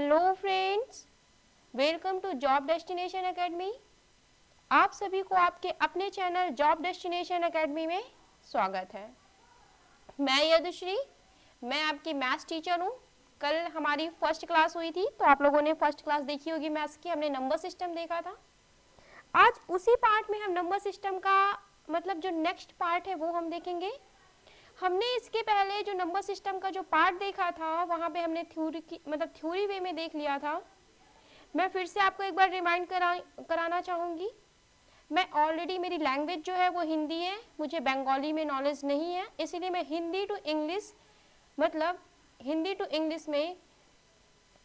Hello friends, welcome to job destination academy. आप सभी को आपके अपने चैनल जॉब डेस्टिनेशन एकेडमी में स्वागत है। मैं यदुश्री, मैं आपकी मैथ्स टीचर हूँ। कल हमारी फर्स्ट क्लास हुई थी, तो आप लोगों ने फर्स्ट क्लास देखी होगी मैथ्स की। हमने नंबर सिस्टम देखा था। आज उसी पार्ट में हम नंबर सिस्टम का मतलब जो नेक्स्ट पार्ट है वो हम देखेंगे। हमने इसके पहले जो नंबर सिस्टम का जो पार्ट देखा था वहाँ पे हमने थ्योरी वे में देख लिया था। मैं फिर से आपको एक बार रिमाइंड कराना चाहूँगी। मैं ऑलरेडी, मेरी लैंग्वेज जो है वो हिंदी है, मुझे बंगाली में नॉलेज नहीं है, इसीलिए मैं हिंदी टू इंग्लिश में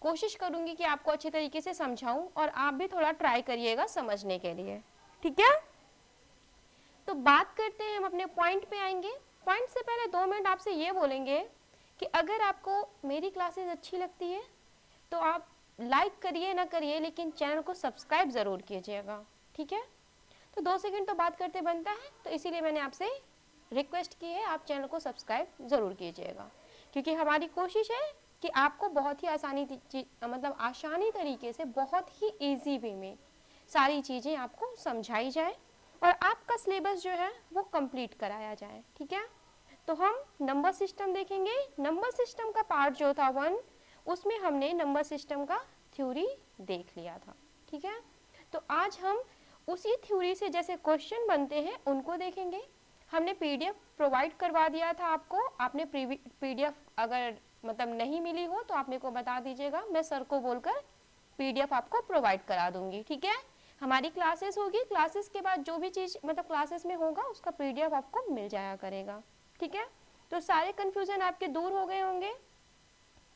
कोशिश करूँगी कि आपको अच्छे तरीके से समझाऊँ और आप भी थोड़ा ट्राई करिएगा समझने के लिए, ठीक है। तो बात करते हैं, हम अपने पॉइंट पे आएंगे। पॉइंट से पहले 2 मिनट आपसे ये बोलेंगे कि अगर आपको मेरी क्लासेस अच्छी लगती है तो आप लाइक करिए ना करिए, लेकिन चैनल को सब्सक्राइब ज़रूर कीजिएगा, ठीक है। तो 2 सेकंड तो बात करते बनता है, तो इसीलिए मैंने आपसे रिक्वेस्ट की है, आप चैनल को सब्सक्राइब ज़रूर कीजिएगा, क्योंकि हमारी कोशिश है कि आपको बहुत ही आसानी तरीके से, बहुत ही ईजी वे में सारी चीज़ें आपको समझाई जाए और आपका सिलेबस जो है वो कंप्लीट कराया जाए, ठीक है। तो हम नंबर सिस्टम देखेंगे। नंबर सिस्टम का पार्ट जो था 1, उसमें हमने नंबर सिस्टम का थ्योरी देख लिया था, ठीक है। तो आज हम उसी थ्योरी से जैसे क्वेश्चन बनते हैं उनको देखेंगे। हमने पीडीएफ प्रोवाइड करवा दिया था आपको। आपने पीडीएफ अगर नहीं मिली हो तो आप मेरे को बता दीजिएगा, मैं सर को बोलकर पीडीएफ आपको प्रोवाइड करा दूंगी, ठीक है। हमारी क्लासेस होगी, क्लासेस के बाद जो भी चीज़ क्लासेस में होगा उसका पीडीएफ आपको मिल जाया करेगा, ठीक है। तो सारे कन्फ्यूज़न आपके दूर हो गए होंगे,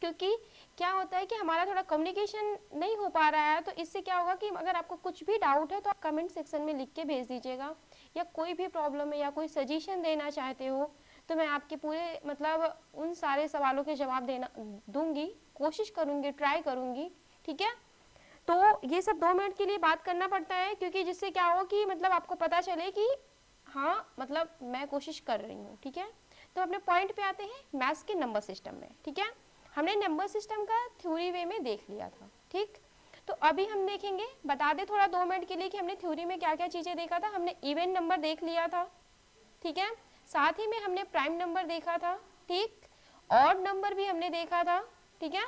क्योंकि क्या होता है कि हमारा थोड़ा कम्युनिकेशन नहीं हो पा रहा है। तो इससे क्या होगा कि अगर आपको कुछ भी डाउट है तो आप कमेंट सेक्शन में लिख के भेज दीजिएगा, या कोई भी प्रॉब्लम है या कोई सजेशन देना चाहते हो तो मैं आपके पूरे उन सारे सवालों के जवाब दूंगी, कोशिश करूँगी, ट्राई करूँगी, ठीक है। तो ये सब 2 मिनट के लिए बात करना पड़ता है, क्योंकि जिससे क्या हो कि आपको पता चले कि हाँ मैं कोशिश कर रही हूँ, ठीक है। तो अपने पॉइंट पे आते हैं, मैथ्स के नंबर सिस्टम में, ठीक है। हमने नंबर सिस्टम का थ्योरी वे में देख लिया था, ठीक। तो अभी हम देखेंगे, बता दे थोड़ा 2 मिनट के लिए कि हमने थ्योरी में क्या क्या चीज़ें देखा था। हमने इवन नंबर देख लिया था, ठीक है। साथ ही में हमने प्राइम नंबर देखा था, ठीक। ऑड नंबर भी हमने देखा था, ठीक है।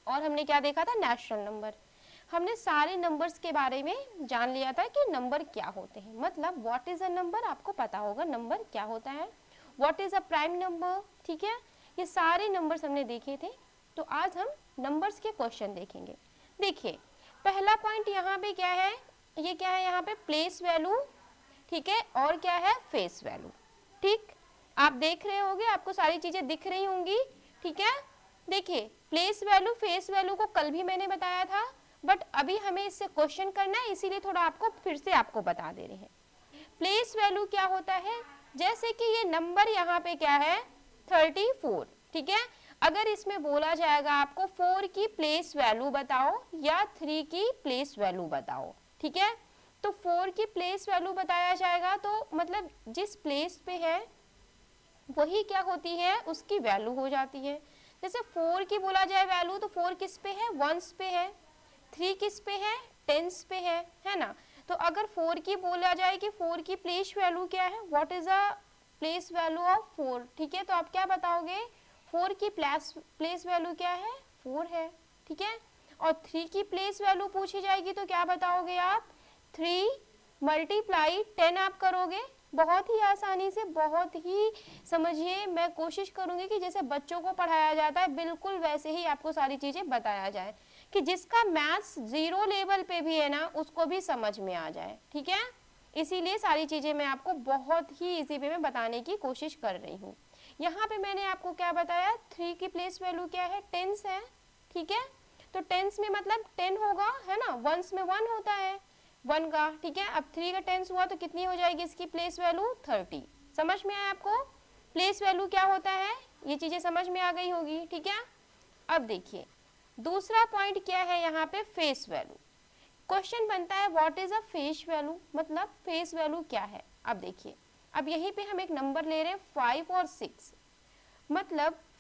और हमने क्या देखा था, नेचुरल नंबर। हमने सारे नंबर्स के बारे में जान लिया था कि नंबर क्या होते हैं, व्हाट इज अ नंबर, आपको पता होगा नंबर क्या होता है, what is a prime number, ठीक है। ये सारे नंबर्स हमने देखे थे। तो आज हम नंबर्स के क्वेश्चन देखेंगे। देखिए, पहला पॉइंट यहाँ पे क्या है, ये क्या है यहाँ पे, प्लेस वैल्यू, ठीक है, और क्या है, फेस वैल्यू, ठीक। आप देख रहे होंगे, आपको सारी चीजें दिख रही होंगी, ठीक है। देखिए, प्लेस वैल्यू, फेस वैल्यू को कल भी मैंने बताया था, बट अभी हमें इससे क्वेश्चन करना है, इसीलिए थोड़ा फिर से आपको बता दे रहे हैं। प्लेस वैल्यू क्या होता है, जैसे कि ये नंबर यहाँ पे क्या है, 34, ठीक है। अगर इसमें बोला जाएगा आपको 4 की प्लेस वैल्यू बताओ या 3 की प्लेस वैल्यू बताओ, ठीक है। तो 4 की प्लेस वैल्यू बताया जाएगा, तो जिस प्लेस पे है वही क्या होती है, उसकी वैल्यू हो जाती है। जैसे 4 की बोला जाए वैल्यू, तो 4 किस पे है, 1s पे है, 3 किस पे है, 10s पे है ना। तो अगर 4 की बोला जाए कि 4 की प्लेस वैल्यू क्या है, what is a place value of 4, ठीक है। तो आप क्या बताओगे, 4 की प्लेस वैल्यू क्या है, 4 है, ठीक है। और 3 की प्लेस वैल्यू पूछी जाएगी तो क्या बताओगे आप, 3 मल्टीप्लाई 10 आप करोगे। बहुत ही आसानी से, बहुत ही समझिए, मैं कोशिश करूंगी कि जैसे बच्चों को पढ़ाया जाता है बिल्कुल वैसे ही आपको सारी चीजें बताया जाए, कि जिसका मैथ्स 0 लेवल पे भी है ना उसको भी समझ में आ जाए, ठीक है। इसीलिए सारी चीजें मैं आपको बहुत ही इजी वे में बताने की कोशिश कर रही हूँ। यहाँ पे मैंने आपको क्या बताया, 3 की प्लेस वैल्यू क्या है, 10s है, ठीक है। तो 10s में 10 होगा, है ना, 1s में 1 होता है, 1 का, ठीक है। अब 3 का 10s हुआ तो कितनी हो जाएगी इसकी प्लेस वैल्यू, 30। समझ में आया आपको प्लेस वैल्यू क्या होता है, ये चीजें समझ में आ गई होगी, ठीक है। अब देखिए, दूसरा पॉइंट क्या है यहाँ पे, फेस वैल्यू। क्वेश्चन बनता है what is a face value, face value क्या है। अब देखिए, अब यहीं पे हम एक नंबर ले रहे हैं 5 और 6,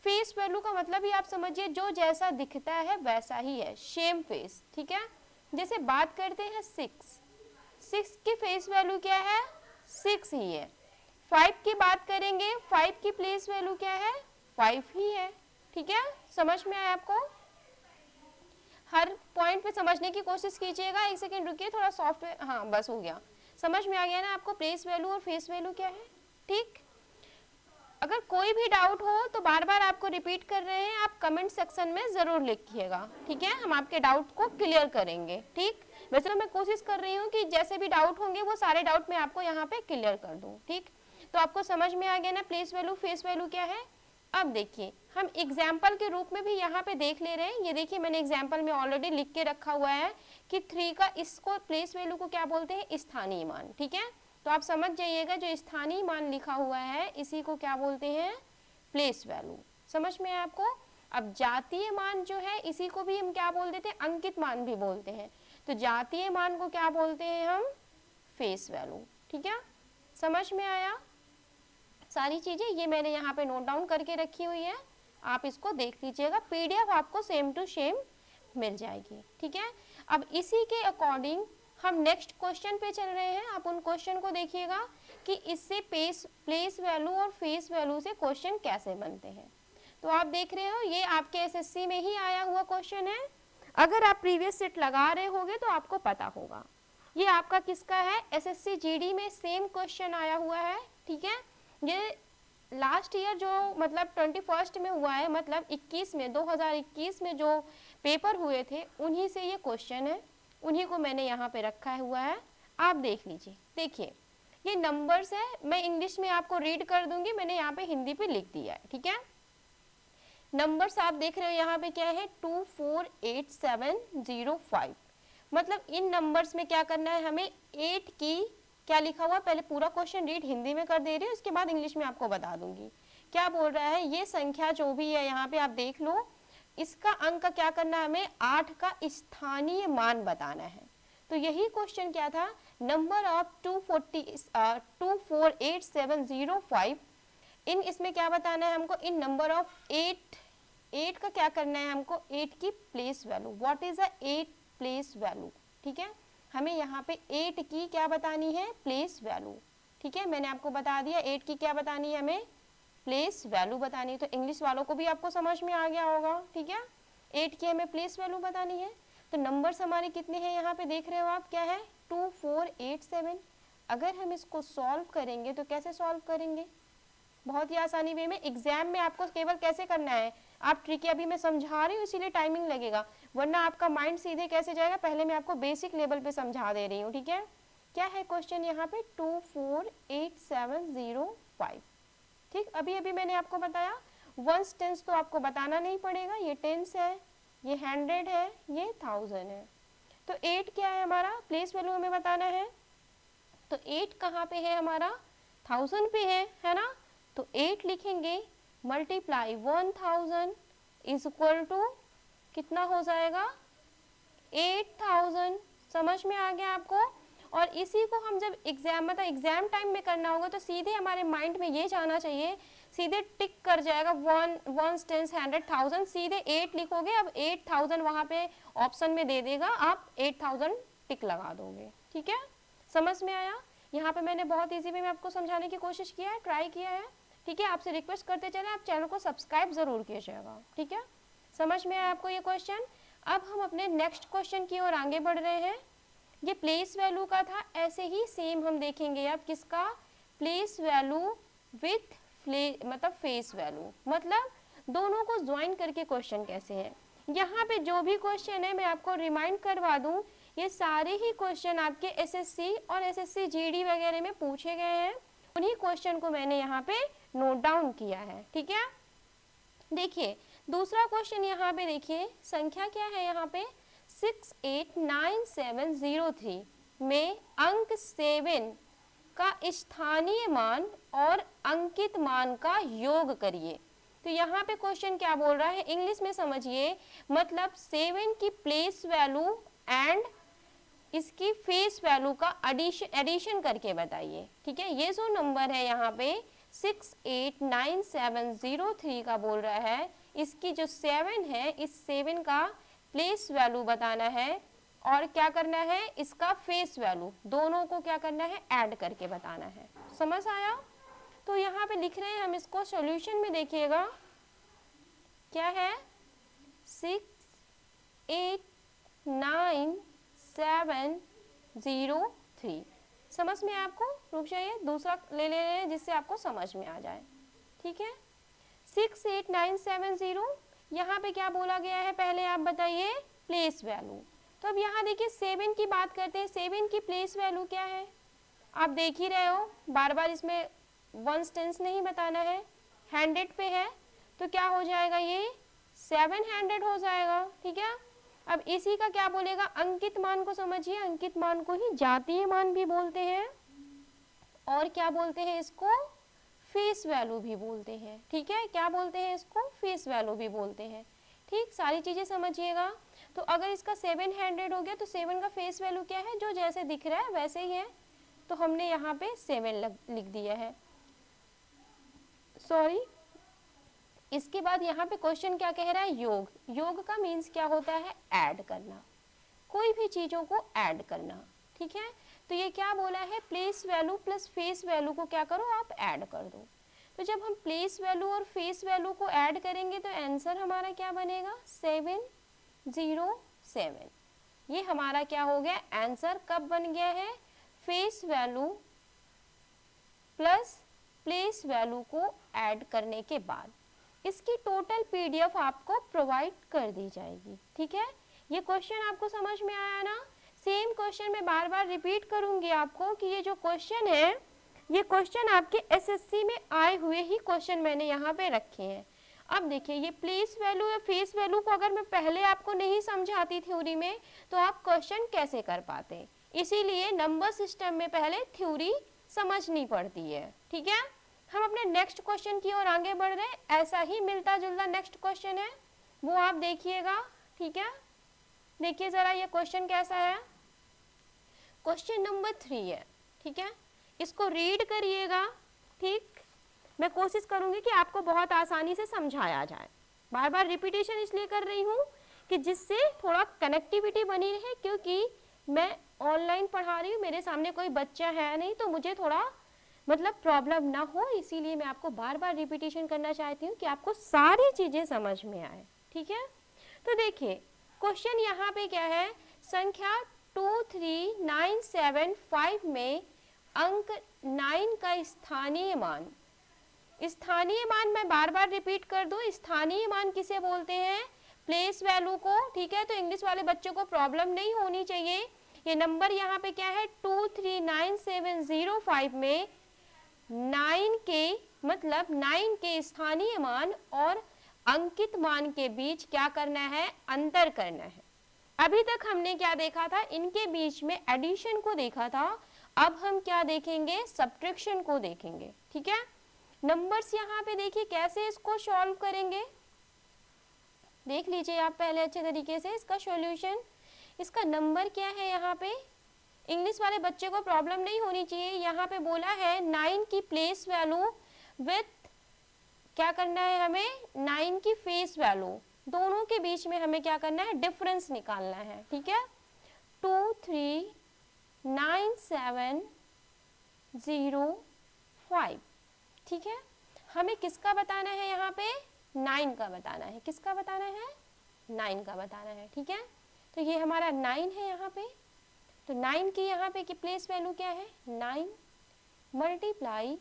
फेस वैल्यू का मतलब ही आप समझिए जो जैसा दिखता है वैसा ही है, सेम फेस, ठीक है। जैसे बात करते हैं 6 की फेस वैल्यू क्या है, 6 ही है। 5 की बात करेंगे, 5 की प्लेस वैल्यू क्या है, 5 ही है, ठीक है। समझ में आया आपको? हर पॉइंट पे समझने की कोशिश कीजिएगा। एक सेकेंड रुकिए, थोड़ा सॉफ्टवेयर, हाँ बस हो गया, समझ में आ गया ना आपको प्लेस वैल्यू और फेस वैल्यू क्या है, ठीक। अगर कोई भी डाउट हो तो बार बार आपको रिपीट कर रहे हैं, आप कमेंट सेक्शन में जरूर लिखिएगा, ठीक है। हम आपके डाउट को क्लियर करेंगे, ठीक। वैसे तो मैं कोशिश कर रही हूँ कि जैसे भी डाउट होंगे वो सारे डाउट मैं आपको यहाँ पे क्लियर कर दूँ, ठीक। तो आपको समझ में आ गया ना प्लेस वैल्यू फेस वैल्यू क्या है। अब देखिए हम एग्जाम्पल के रूप में भी यहाँ पे देख ले रहे हैं। ये देखिए मैंने एग्जाम्पल में ऑलरेडी लिख के रखा हुआ है कि 3 का इसको प्लेस वैल्यू को क्या बोलते हैं, स्थानीय मान, ठीक है। तो आप समझ जाइएगा जो स्थानीय मान लिखा हुआ है इसी को क्या बोलते हैं, प्लेस वैल्यू। समझ में है आपको? अब जातीय मान जो है इसी को भी हम क्या बोल देते हैं, अंकित मान भी बोलते हैं। तो जातीय मान को क्या बोलते हैं हम, फेस वैल्यू, ठीक है। समझ में आया सारी चीजें? ये मैंने यहाँ पे नोट डाउन करके रखी हुई है, आप इसको देख लीजिएगा, पीडीएफ आपको सेम टू सेम मिल जाएगी, ठीक है। अब इसी के अकॉर्डिंग हम नेक्स्ट क्वेश्चन पे चल रहे हैं। आप उन क्वेश्चन को देखिएगा कि इससे प्लेस वैल्यू और फेस वैल्यू से क्वेश्चन कैसे बनते हैं। तो आप देख रहे हो ये आपके एसएससी में ही आया हुआ क्वेश्चन है। अगर आप प्रीवियस सेट लगा रहे होगे तो आपको पता होगा। ये आपका किसका है, एसएससी जीडी में सेम क्वेश्चन आया हुआ है, ठीक है। ये लास्ट ईयर जो मतलब 21 में हुआ है, मतलब 21 में 2021 में जो पेपर हुए थे उन्हीं से ये क्वेश्चन है, उन्हीं को मैंने यहाँ पे रखा हुआ है। आप देख लीजिए, देखिए ये नंबर्स है, मैं इंग्लिश में आपको रीड कर दूंगी, मैंने यहाँ पे हिंदी पे लिख दिया है, ठीक है। नंबर्स आप देख रहे हो यहाँ पे क्या है, 248705। मतलब इन नंबर्स में क्या करना है हमें, 8 की क्या लिखा हुआ, पहले पूरा क्वेश्चन रीड हिंदी में कर दे रही हूँ, उसके बाद इंग्लिश में आपको बता दूंगी क्या बोल रहा है। ये संख्या जो भी है यहाँ पे आप देख लो, इसका अंक क्या करना है हमें, 8 का स्थानीय मान बताना है। तो यही क्वेश्चन क्या था, नंबर ऑफ 248705, इन इसमें क्या बताना है हमको, इन नंबर ऑफ 8 का क्या करना है हमको, 8 की place value, what is a 8 place value, ठीक है। हमें यहाँ पे 8 की क्या बतानी है, प्लेस वैल्यू, ठीक है। मैंने आपको बता दिया 8 की क्या बतानी है हमें, प्लेस वैल्यू बतानी है। तो इंग्लिश वालों को भी आपको समझ में आ गया होगा, ठीक है। 8 की हमें प्लेस वैल्यू बतानी है। तो नंबर्स हमारे कितने हैं यहाँ पे देख रहे हो आप, क्या है 2487। अगर हम इसको सॉल्व करेंगे तो कैसे सॉल्व करेंगे, बहुत ही आसानी वे में। एग्जाम में आपको केवल कैसे करना है, आप ट्रिक अभी मैं समझा रही हूँ इसीलिए टाइमिंग लगेगा, वरना आपका माइंड सीधे कैसे जाएगा, पहले मैं आपको बेसिक लेवल पे समझा दे रही हूँ, ठीक है। क्या है क्वेश्चन यहाँ पे, 248705, ठीक। अभी अभी मैंने आपको बताया वंस टेंस तो आपको बताना नहीं पड़ेगा, ये टेंस है, ये 100 है, ये 1000 है। तो 8 क्या है हमारा, प्लेस वैल्यू हमें बताना है। तो 8 कहाँ पे है हमारा, 1000 पे है ना। तो 8 लिखेंगे, मल्टीप्लाई 1000 इज इक्वल टू कितना हो जाएगा, 8000। समझ में आ गया आपको? और इसी को हम जब एग्जाम मतलब एग्जाम टाइम में करना होगा तो सीधे हमारे माइंड में ये जाना चाहिए, सीधे टिक कर जाएगा 1 10 100 1000, सीधे 8 लिखोगे, अब 8000 वहां पे ऑप्शन में दे देगा, आप 8000 टिक लगा दोगे, ठीक है। समझ में आया? यहाँ पे मैंने बहुत इजी वे में आपको समझाने की कोशिश किया है, ट्राई किया है, ठीक है। आपसे रिक्वेस्ट करते चले आप चैनल को सब्सक्राइब जरूर कीजिएगा, ठीक है। समझ में आया आपको ये क्वेश्चन? अब हम अपने नेक्स्ट क्वेश्चन की ओर आगे बढ़ रहे हैं। ये प्लेस वैल्यू का था, ऐसे ही सेम हम देखेंगे अब किसका, प्लेस वैल्यू विथ मतलब फेस वैल्यू, मतलब दोनों को ज्वाइन करके क्वेश्चन कैसे है। यहाँ पे जो भी क्वेश्चन है मैं आपको रिमाइंड करवा दूं, ये सारे ही क्वेश्चन आपके एसएससी और एसएससी जीडी वगैरह में पूछे गए हैं, उन्हीं क्वेश्चन को मैंने यहाँ पे नोट डाउन किया है, ठीक है। देखिए दूसरा क्वेश्चन यहाँ पे देखिए, संख्या क्या है यहाँ पे 689703 में अंक 7 का स्थानीय मान और अंकित मान का योग करिए। तो यहाँ पे क्वेश्चन क्या बोल रहा है, इंग्लिश में समझिए, मतलब 7 की प्लेस वैल्यू एंड इसकी फेस वैल्यू का एडिशन करके बताइए, ठीक है। ये जो नंबर है यहाँ पे 689703 का बोल रहा है, इसकी जो 7 है, इस 7 का प्लेस वैल्यू बताना है और क्या करना है, इसका फेस वैल्यू, दोनों को क्या करना है, ऐड करके बताना है। समझ आया? तो यहाँ पे लिख रहे हैं हम इसको, सॉल्यूशन में देखिएगा क्या है, 689703। समझ में आपको? रुक जाइए, दूसरा ले रहे हैं जिससे आपको समझ में आ जाए। ठीक है, 68970, यहाँ पे क्या बोला गया है, पहले आप बताइए, प्लेस वैल्यू। तो अब यहाँ देखिए 7 की बात करते हैं, 7 की प्लेस वैल्यू क्या है, आप देख ही रहे हो, बार बार इसमें वंस टेंस नहीं बताना है, 100 पे है तो क्या हो जाएगा, ये 700 हो जाएगा। ठीक है, अब इसी का क्या बोलेगा, अंकित मान को समझिए, अंकित मान को ही जातीय मान भी बोलते हैं और क्या बोलते हैं इसको, फेस वैल्यू भी बोलते हैं। ठीक है, क्या बोलते हैं इसको, फेस वैल्यू भी बोलते हैं। ठीक, सारी चीजें समझिएगा। तो अगर इसका 700 हो गया तो 7 का फेस वैल्यू क्या है, जो जैसे दिख रहा है वैसे ही है, तो हमने यहाँ पे 7 लिख दिया है, सॉरी। इसके बाद यहाँ पे क्वेश्चन क्या कह रहा है, योग। योग का मीन्स क्या होता है, ऐड करना, कोई भी चीजों को ऐड करना। ठीक है, तो ये क्या बोला है, place value plus face value को क्या करो, आप ऐड कर दो। तो जब हम प्लेस वैल्यू और फेस वैल्यू को ऐड करेंगे तो आंसर हमारा क्या बनेगा, 707। ये हमारा क्या हो गया, आंसर कब बन गया है, face value plus place value को ऐड करने के बाद। इसकी टोटल पीडीएफ आपको प्रोवाइड कर दी जाएगी। ठीक है, ये क्वेश्चन आपको समझ में आया ना? सेम क्वेश्चन मैं बार बार रिपीट करूंगी आपको कि ये जो क्वेश्चन है, ये क्वेश्चन आपके एसएससी में आए हुए ही क्वेश्चन मैंने यहाँ पे रखे हैं। अब देखिए, ये प्लेस वैल्यू या फेस वैल्यू को अगर मैं पहले आपको नहीं समझाती थ्योरी में तो आप क्वेश्चन कैसे कर पाते, इसीलिए नंबर सिस्टम में पहले थ्योरी समझनी पड़ती है। ठीक है, हम अपने नेक्स्ट क्वेश्चन की ओर आगे बढ़ रहे हैं, ऐसा ही मिलता जुलता नेक्स्ट क्वेश्चन है, वो आप देखिएगा। ठीक है, देखिए जरा ये क्वेश्चन कैसा है, क्वेश्चन नंबर 3 है। ठीक है, इसको रीड करिएगा। ठीक, मैं कोशिश करूंगी कि आपको बहुत आसानी से समझाया जाए। बार बार रिपीटेशन इसलिए कर रही हूँ कि जिससे थोड़ा कनेक्टिविटी बनी रहे, क्योंकि मैं ऑनलाइन पढ़ा रही हूँ, मेरे सामने कोई बच्चा है नहीं, तो मुझे थोड़ा मतलब प्रॉब्लम ना हो, इसीलिए मैं आपको बार बार रिपीटेशन करना चाहती हूँ कि आपको सारी चीजें समझ में आए। ठीक है, तो देखिए क्वेश्चन यहाँ पे क्या है, संख्या 23975 में अंक 9 का स्थानीय मान। स्थानीय मान मैं बार बार रिपीट कर दूं, स्थानीय मान किसे बोलते हैं, प्लेस वैल्यू को। ठीक है, तो इंग्लिश वाले बच्चों को प्रॉब्लम नहीं होनी चाहिए। ये नंबर यहाँ पे क्या है, 23975 में 9 के मतलब 9 के स्थानीय मान और अंकित मान के बीच क्या करना है, अंतर करना है। अभी तक हमने क्या देखा था, इनके बीच में एडिशन को देखा था, अब हम क्या देखेंगे, सब्ट्रैक्शन को देखेंगे। ठीक है, नंबर्स यहाँ पे देखिए कैसे इसको सॉल्व करेंगे, देख लीजिए आप पहले अच्छे तरीके से इसका सॉल्यूशन। इसका नंबर क्या है, यहाँ पे इंग्लिश वाले बच्चे को प्रॉब्लम नहीं होनी चाहिए। यहाँ पे बोला है 9 की प्लेस वैल्यू विथ क्या करना है, हमें 9 की फेस वैल्यू, दोनों के बीच में हमें क्या करना है, डिफरेंस निकालना है। ठीक है, 23975। ठीक है, हमें किसका बताना है, यहाँ पे 9 का बताना है। किसका बताना है, 9 का बताना है। ठीक है, तो ये हमारा 9 है यहाँ पे, तो 9 की यहाँ पे की प्लेस वैल्यू क्या है, 9 मल्टीप्लाई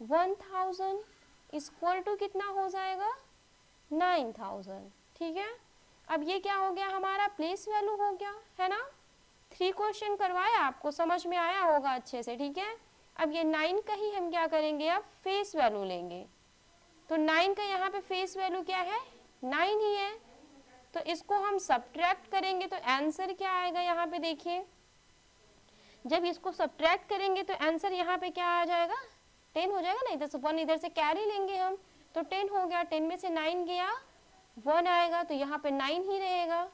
1000 इक्वल टू कितना हो जाएगा, 9000। ठीक है, अब ये क्या हो गया, हमारा प्लेस वैल्यू हो गया है ना। 3 क्वेश्चन करवाया, आपको समझ में आया होगा अच्छे से। ठीक है, अब ये 9 का ही हम क्या करेंगे, अब फेस वैल्यू लेंगे। तो 9 का यहाँ पे फेस वैल्यू क्या है, 9 ही है, तो इसको हम सब्ट्रैक्ट करेंगे तो आंसर क्या आएगा, यहाँ पे देखिए जब इसको सब्ट्रैक्ट करेंगे तो आंसर यहाँ पे क्या आ जाएगा, 10 हो जाएगा ना। इधर से 1 इधर से कैरी लेंगे हम, तो 10 हो गया, 10 में से 9 गया 1 आएगा, तो यहाँ पे 9 ही रहेगा,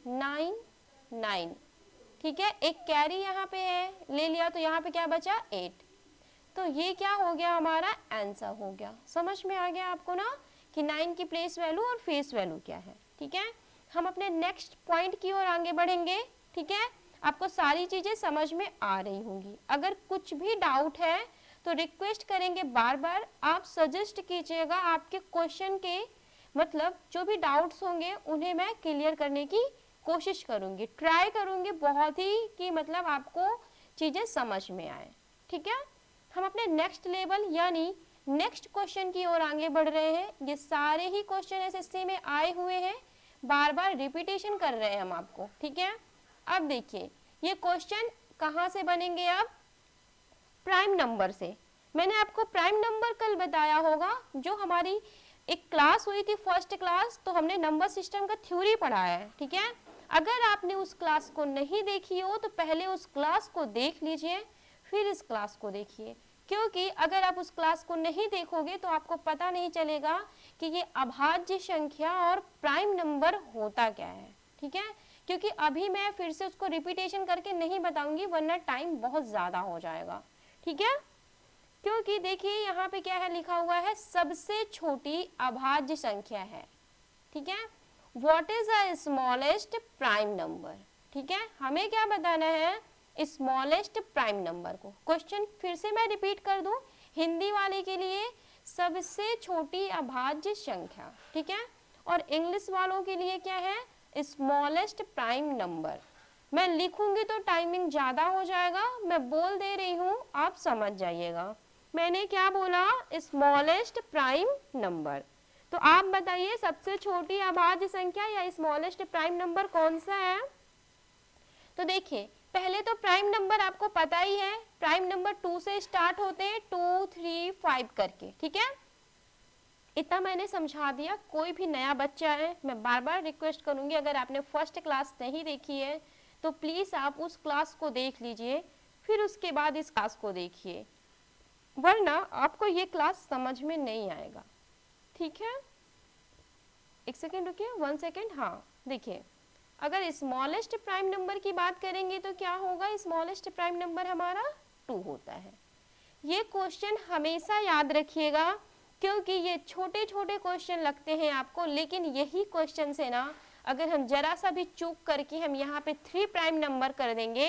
9 9। ठीक है, एक कैरी यहाँ पे है ले लिया, तो यहाँ पे क्या बचा 8। तो ये क्या हो गया, हमारा आंसर हो गया। समझ में आ गया आपको ना कि 9 की प्लेस वैल्यू और फेस वैल्यू क्या है। ठीक है, हम अपने नेक्स्ट पॉइंट की ओर आगे बढ़ेंगे। ठीक है, आपको सारी चीजें समझ में आ रही होंगी। अगर कुछ भी डाउट है तो रिक्वेस्ट करेंगे बार बार आप सजेस्ट कीजिएगा, आपके क्वेश्चन के मतलब जो भी डाउट्स होंगे उन्हें मैं क्लियर करने की कोशिश करूंगी, ट्राई करूंगी बहुत ही कि मतलब आपको चीजें समझ में आए। ठीक है, हम अपने नेक्स्ट लेवल यानी नेक्स्ट क्वेश्चन की ओर आगे बढ़ रहे हैं। ये सारे ही क्वेश्चन एसएससी में आए हुए हैं, बार बार रिपीटेशन कर रहे हैं हम आपको। ठीक है, अब देखिए ये क्वेश्चन कहाँ से बनेंगे, अब प्राइम नंबर से। मैंने आपको प्राइम नंबर कल बताया होगा, जो हमारी एक क्लास हुई थी फर्स्ट क्लास, तो हमने नंबर सिस्टम का थ्योरी पढ़ाया है। ठीक है, अगर आपने उस क्लास को नहीं देखी हो तो पहले उस क्लास को देख लीजिए, फिर इस क्लास को देखिए, क्योंकि अगर आप उस क्लास को नहीं देखोगे तो आपको पता नहीं चलेगा कि ये अभाज्य संख्या और प्राइम नंबर होता क्या है। ठीक है, क्योंकि अभी मैं फिर से उसको रिपीटेशन करके नहीं बताऊंगी वरना टाइम बहुत ज़्यादा हो जाएगा। ठीक है, क्योंकि देखिए यहाँ पे क्या है लिखा हुआ है, सबसे छोटी अभाज्य संख्या है। ठीक है, what is the smallest prime number. ठीक है, हमें क्या बताना है, स्मॉलेस्ट प्राइम नंबर को। क्वेश्चन फिर से मैं रिपीट कर दूं हिंदी वाले के लिए, सबसे छोटी अभाज्य संख्या। ठीक है, और इंग्लिश वालों के लिए क्या है, स्मॉलेस्ट प्राइम नंबर। मैं लिखूंगी तो टाइमिंग ज़्यादा हो जाएगा, मैं बोल दे रही हूँ, आप समझ जाइएगा। मैंने क्या बोला, स्मॉलेस्ट प्राइम नंबर। तो आप बताइए सबसे छोटी अभाज्य संख्या या स्मॉलेस्ट प्राइम नंबर कौन सा है। तो देखिए पहले तो प्राइम नंबर आपको पता ही है, प्राइम नंबर 2 से स्टार्ट होते हैं, 2, 3, 5 करके। ठीक है, इतना मैंने समझा दिया। कोई भी नया बच्चा है, मैं बार बार रिक्वेस्ट करूंगी, अगर आपने फर्स्ट क्लास नहीं देखी है तो प्लीज़ आप उस क्लास को देख लीजिए, फिर उसके बाद इस क्लास को देखिए, वरना आपको ये क्लास समझ में नहीं आएगा। ठीक है, एक सेकेंड रुकिए, 1 सेकेंड। हाँ देखिए, अगर स्मॉलेस्ट प्राइम नंबर की बात करेंगे तो क्या होगा, स्मॉलेस्ट प्राइम नंबर हमारा 2 होता है। ये क्वेश्चन हमेशा याद रखिएगा, क्योंकि ये छोटे छोटे क्वेश्चन लगते हैं आपको, लेकिन यही क्वेश्चन से ना अगर हम जरा सा भी चूक करके हम यहाँ पे 3 प्राइम नंबर कर देंगे,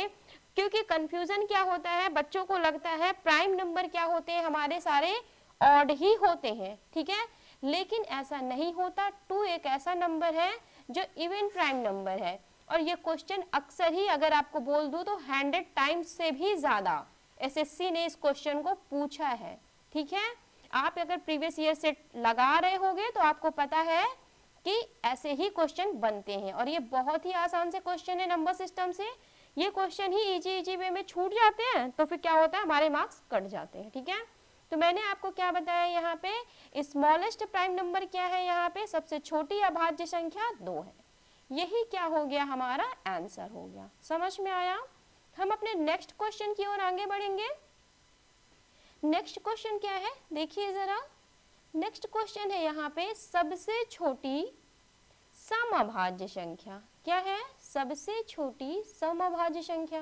क्योंकि कंफ्यूजन क्या होता है, बच्चों को लगता है प्राइम नंबर क्या होते हैं, हमारे सारे ऑड ही होते हैं। ठीक है, लेकिन ऐसा नहीं होता। 2 एक ऐसा नंबर है जो इवन प्राइम नंबर है, और ये क्वेश्चन अक्सर ही अगर आपको बोल दूं तो 100 टाइम्स से भी ज़्यादा एसएससी ने इस क्वेश्चन को पूछा है। ठीक है, आप अगर प्रीवियस ईयर से लगा रहे होगे तो आपको पता है कि ऐसे ही क्वेश्चन बनते हैं, और ये बहुत ही आसान से क्वेश्चन है नंबर सिस्टम से। ये क्वेश्चन ही इजी वे में छूट जाते हैं तो फिर क्या होता है, हमारे मार्क्स कट जाते हैं। ठीक है, तो मैंने आपको क्या बताया, यहाँ पे स्मॉलेस्ट प्राइम नंबर क्या है, यहाँ पे सबसे छोटी अभाज्य संख्या 2 है। यही क्या हो गया, हमारा आंसर हो गया। समझ में आया। हम अपने नेक्स्ट क्वेश्चन की ओर आगे बढ़ेंगे। नेक्स्ट क्वेश्चन क्या है, देखिए जरा। नेक्स्ट क्वेश्चन है यहाँ पे, सबसे छोटी समअभाज्य संख्या क्या है, सबसे छोटी समअभाज्य संख्या।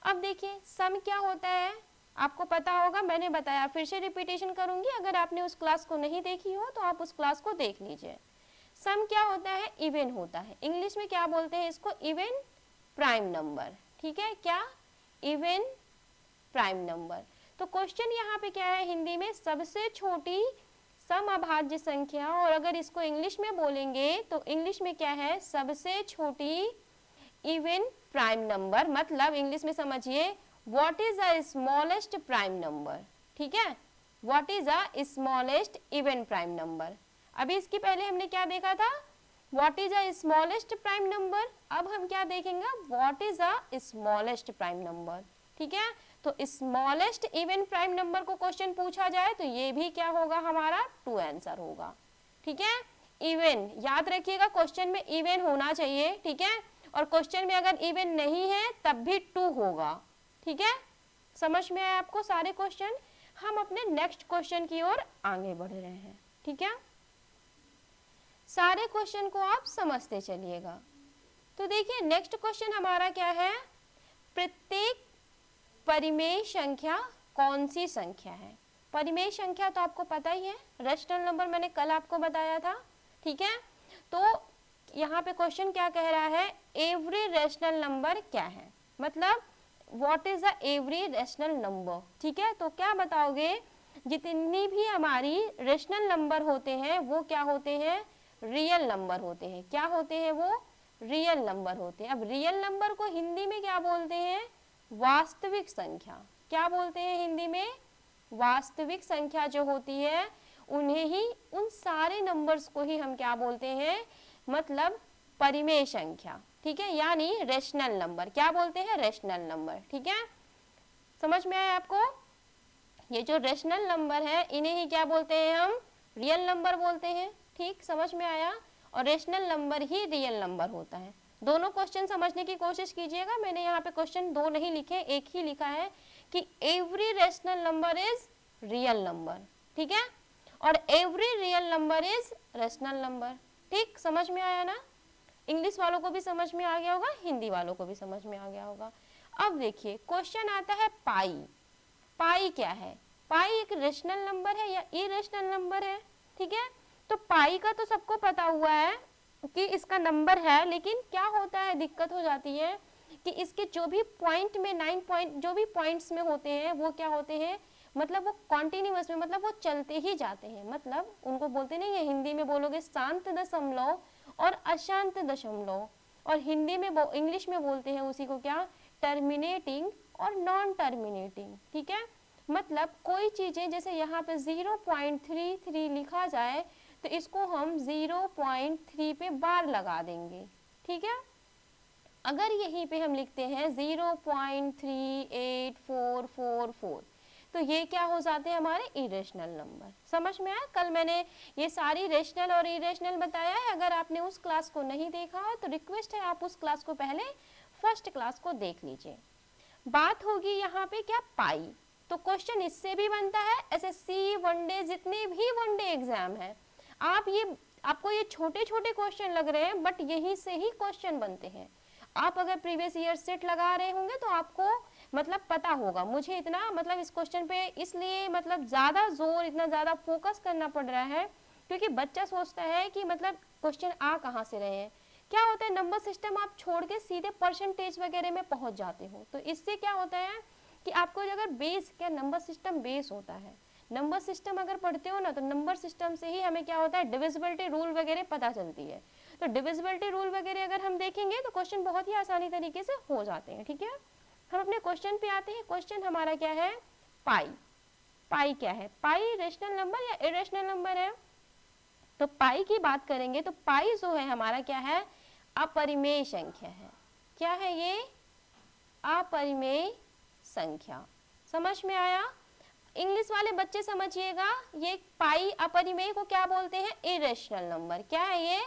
अब देखिए सम क्या होता है आपको पता होगा, मैंने बताया, फिर से रिपीटेशन करूंगी, अगर आपने उस क्लास को नहीं देखी हो तो आप उस क्लास को देख लीजिए। सम क्या होता है, इवन होता है। इंग्लिश में क्या बोलते हैं इसको, इवन प्राइम नंबर। ठीक है, क्या, इवन प्राइम नंबर। तो क्वेश्चन यहाँ पे क्या है हिंदी में, सबसे छोटी समअभाज्य संख्या, और अगर इसको इंग्लिश में बोलेंगे तो इंग्लिश में क्या है, सबसे छोटी इवन प्राइम नंबर। मतलब इंग्लिश में समझिए, what is the smallest prime number. ठीक है, what is the smallest even prime number. अभी इसके पहले हमने क्या देखा था, what is the smallest prime number. अब हम क्या देखेंगे, what is the smallest prime number. ठीक है, तो स्मॉलेस्ट इवन प्राइम नंबर को क्वेश्चन पूछा जाए तो ये भी क्या होगा, हमारा 2 आंसर होगा। ठीक है, इवन याद रखिएगा, क्वेश्चन में इवन होना चाहिए। ठीक है, और क्वेश्चन में अगर इवन नहीं है तब भी 2 होगा। ठीक है, समझ में आया आपको सारे क्वेश्चन। हम अपने नेक्स्ट क्वेश्चन की ओर आगे बढ़ रहे हैं। ठीक है, सारे क्वेश्चन को आप समझते चलिएगा। तो देखिए नेक्स्ट क्वेश्चन हमारा क्या है, प्रत्येक परिमेय संख्या कौन सी संख्या है। परिमेय संख्या तो आपको पता ही है, रेशनल नंबर मैंने कल आपको बताया था, ठीक है। तो यहाँ पे क्वेश्चन क्या कह रहा है, एवरी रेशनल नंबर क्या है, मतलब what is the every rational number, ठीक है। तो क्या बताओगे, जितनी भी हमारी रेशनल नंबर होते हैं वो क्या होते हैं, रियल नंबर होते हैं। क्या होते हैं वो, रियल नंबर होते हैं। अब रियल नंबर को हिंदी में क्या बोलते हैं, वास्तविक संख्या। क्या बोलते हैं हिंदी में, वास्तविक संख्या जो होती है उन्हें ही, उन सारे नंबर्स को ही हम क्या बोलते हैं, मतलब परिमेय संख्या, ठीक है, यानी रेशनल नंबर। क्या बोलते हैं, रेशनल नंबर, ठीक है। समझ में आया आपको, ये जो रेशनल नंबर है इन्हें ही क्या बोलते हैं हम, रियल नंबर बोलते हैं, ठीक, समझ में आया। और रेशनल नंबर ही रियल नंबर होता है। दोनों क्वेश्चन समझने की कोशिश कीजिएगा, मैंने यहाँ पे क्वेश्चन दो नहीं लिखे, एक ही लिखा है कि every rational number is real number, ठीक है, और every real number is rational number, ठीक, समझ में आया ना। इंग्लिश वालों को भी समझ में आ गया होगा, हिंदी वालों को भी समझ में आ गया होगा। अब देखिए क्वेश्चन आता है पाई। पाई क्या है, पाई एक रेशनल नंबर है या इरेशनल नंबर है, ठीक है। तो पाई का तो सबको पता हुआ है कि इसका नंबर है, लेकिन क्या होता है, दिक्कत हो जाती है कि इसके जो भी पॉइंट में 9 पॉइंट जो भी पॉइंट्स में होते हैं वो क्या होते हैं, मतलब वो कॉन्टिन्यूअस में, मतलब वो चलते ही जाते हैं, मतलब उनको बोलते नहीं है, हिंदी में बोलोगे शांत दशमलव और अशांत दशमलव, और हिंदी में इंग्लिश में बोलते हैं उसी को क्या, टर्मिनेटिंग और नॉन टर्मिनेटिंग, ठीक है। मतलब कोई चीजें जैसे यहाँ पे 0.33 लिखा जाए तो इसको हम 0.3 पे बार लगा देंगे, ठीक है। अगर यहीं पे हम लिखते हैं 0.38444 तो ये क्या हो जाते हैं, हमारे इरेशनल नंबर। समझ में आया, कल मैंने ये सारी रेशनल और इरेशनल बताया है। अगर आपने उस क्लास को नहीं देखा हो तो रिक्वेस्ट है आप उस क्लास को पहले फर्स्ट क्लास को देख लीजिए। बात होगी यहाँ पे क्या, पाई। तो क्वेश्चन इससे भी बनता है, एसएससी वनडे जितने भी वनडे एग्जाम है, आपको ये छोटे छोटे क्वेश्चन लग रहे हैं, बट यहीं से ही क्वेश्चन बनते हैं। आप अगर प्रीवियस ईयर सेट लगा रहे होंगे तो आपको मतलब पता होगा। मुझे इतना मतलब इस क्वेश्चन पे इसलिए मतलब ज़्यादा जोर, इतना ज़्यादा फोकस करना पड़ रहा है क्योंकि बच्चा सोचता है कि मतलब क्वेश्चन आ कहाँ से रहे हैं। क्या होता है, नंबर सिस्टम आप छोड़ के सीधे परसेंटेज वगैरह में पहुंच जाते हो, तो इससे क्या होता है कि आपको अगर बेस, क्या नंबर सिस्टम बेस होता है, नंबर सिस्टम अगर पढ़ते हो ना तो नंबर सिस्टम से ही हमें क्या होता है, डिविजिबिलिटी रूल वगैरह पता चलती है। तो डिविजिबिलिटी रूल वगैरह अगर हम देखेंगे तो क्वेश्चन बहुत ही आसानी तरीके से हो जाते हैं, ठीक है। हम अपने क्वेश्चन पे आते हैं। क्वेश्चन हमारा क्या है, पाई। पाई क्या है, पाई रेशनल नंबर या इरेशनल नंबर है। तो पाई की बात करेंगे तो पाई जो है हमारा क्या है, अपरिमेय संख्या है। क्या है ये, अपरिमेय संख्या। समझ में आया। इंग्लिश वाले बच्चे समझिएगा, ये पाई अपरिमेय को क्या बोलते हैं, इरेशनल नंबर। क्या है ये,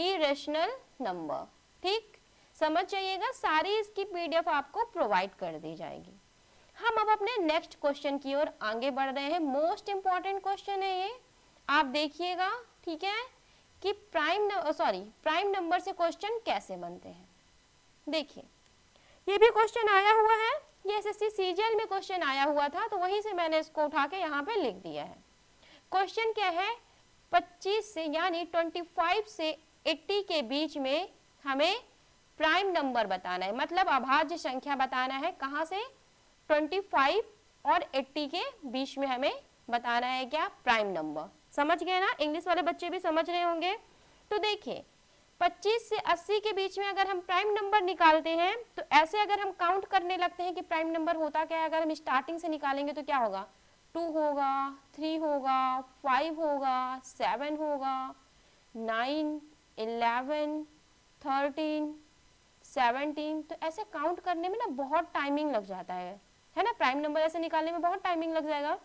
इरेशनल नंबर, ठीक, समझ जाइएगा। सारी इसकी पीडीएफ आपको प्रोवाइड कर दी जाएगी। हम अब अपने नेक्स्ट क्वेश्चन की ओर आगे बढ़ रहे हैं। मोस्ट इंपॉर्टेंट क्वेश्चन है ये, आप देखिएगा, ठीक है, कि प्राइम नंबर से क्वेश्चन कैसे बनते हैं। देखिए ये भी क्वेश्चन आया हुआ है, ये एसएससी सीजीएल में क्वेश्चन आया हुआ था, तो वहीं से मैंने इसको उठा के यहाँ पे लिख दिया है। क्वेश्चन क्या है, 25 से यानी 25 से 80 के बीच में हमें प्राइम नंबर बताना है, मतलब अभाज्य संख्या बताना है। कहाँ से, 25 और 80 के बीच में हमें बताना है क्या, प्राइम नंबर। समझ गए ना, इंग्लिश वाले बच्चे भी समझ रहे होंगे। तो देखिए 25 से 80 के बीच में अगर हम प्राइम नंबर निकालते हैं तो ऐसे अगर हम काउंट करने लगते हैं कि प्राइम नंबर होता क्या है, अगर हम स्टार्टिंग से निकालेंगे तो क्या होगा, 2 होगा, 3 होगा, 5 होगा, 7 होगा, 9, 11, 13, 17। तो ऐसे काउंट करने में ना बहुत टाइमिंग लग जाता है ना, प्राइम नंबर ऐसे निकालने में बहुत टाइमिंग लग जाएगा।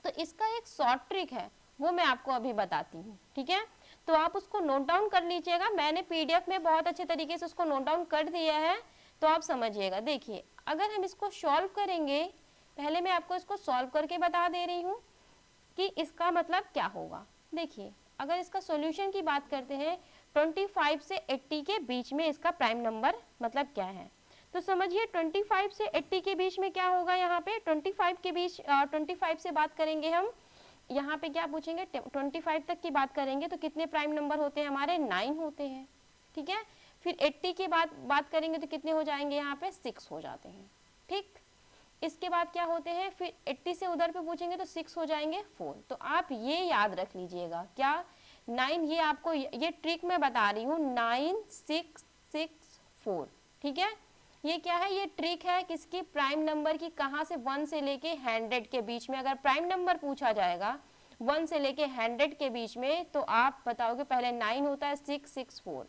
तो इसका एक शॉर्ट ट्रिक है, वो मैं आपको अभी बताती हूँ, ठीक है। तो आप उसको नोट डाउन कर लीजिएगा, मैंने पीडीएफ में बहुत अच्छे तरीके से उसको नोट डाउन कर दिया है, तो आप समझिएगा। देखिए अगर हम इसको सॉल्व करेंगे, पहले मैं आपको इसको सॉल्व करके बता दे रही हूँ कि इसका मतलब क्या होगा। देखिए अगर इसका सॉल्यूशन की बात करते हैं, 25 से 80 के बीच में इसका प्राइम नंबर मतलब क्या है, तो समझिए 25 से 80 के बीच में क्या होगा, यहाँ पे 25 के बीच 25 से बात करेंगे हम, यहाँ पे क्या पूछेंगे 25 तक की बात करेंगे तो कितने प्राइम नंबर होते हैं हमारे, 9 होते हैं, ठीक है। फिर 80 के बाद बात करेंगे तो कितने हो जाएंगे, यहाँ पे 6 हो जाते हैं, ठीक। इसके बाद क्या होते हैं, फिर 80 से उधर पे पूछेंगे तो 6 हो जाएंगे 4। तो आप ये याद रख लीजिएगा क्या, 9, ये आपको ये ट्रिक मैं बता रही हूँ, 9 6 6 4, ठीक है। ये क्या है, ये ट्रिक है किसकी, प्राइम नंबर की, कहाँ से, 1 से लेके 100 के बीच में अगर प्राइम नंबर पूछा जाएगा 1 से लेके 100 के बीच में, तो आप बताओगे पहले 9 होता है, 6 6 4।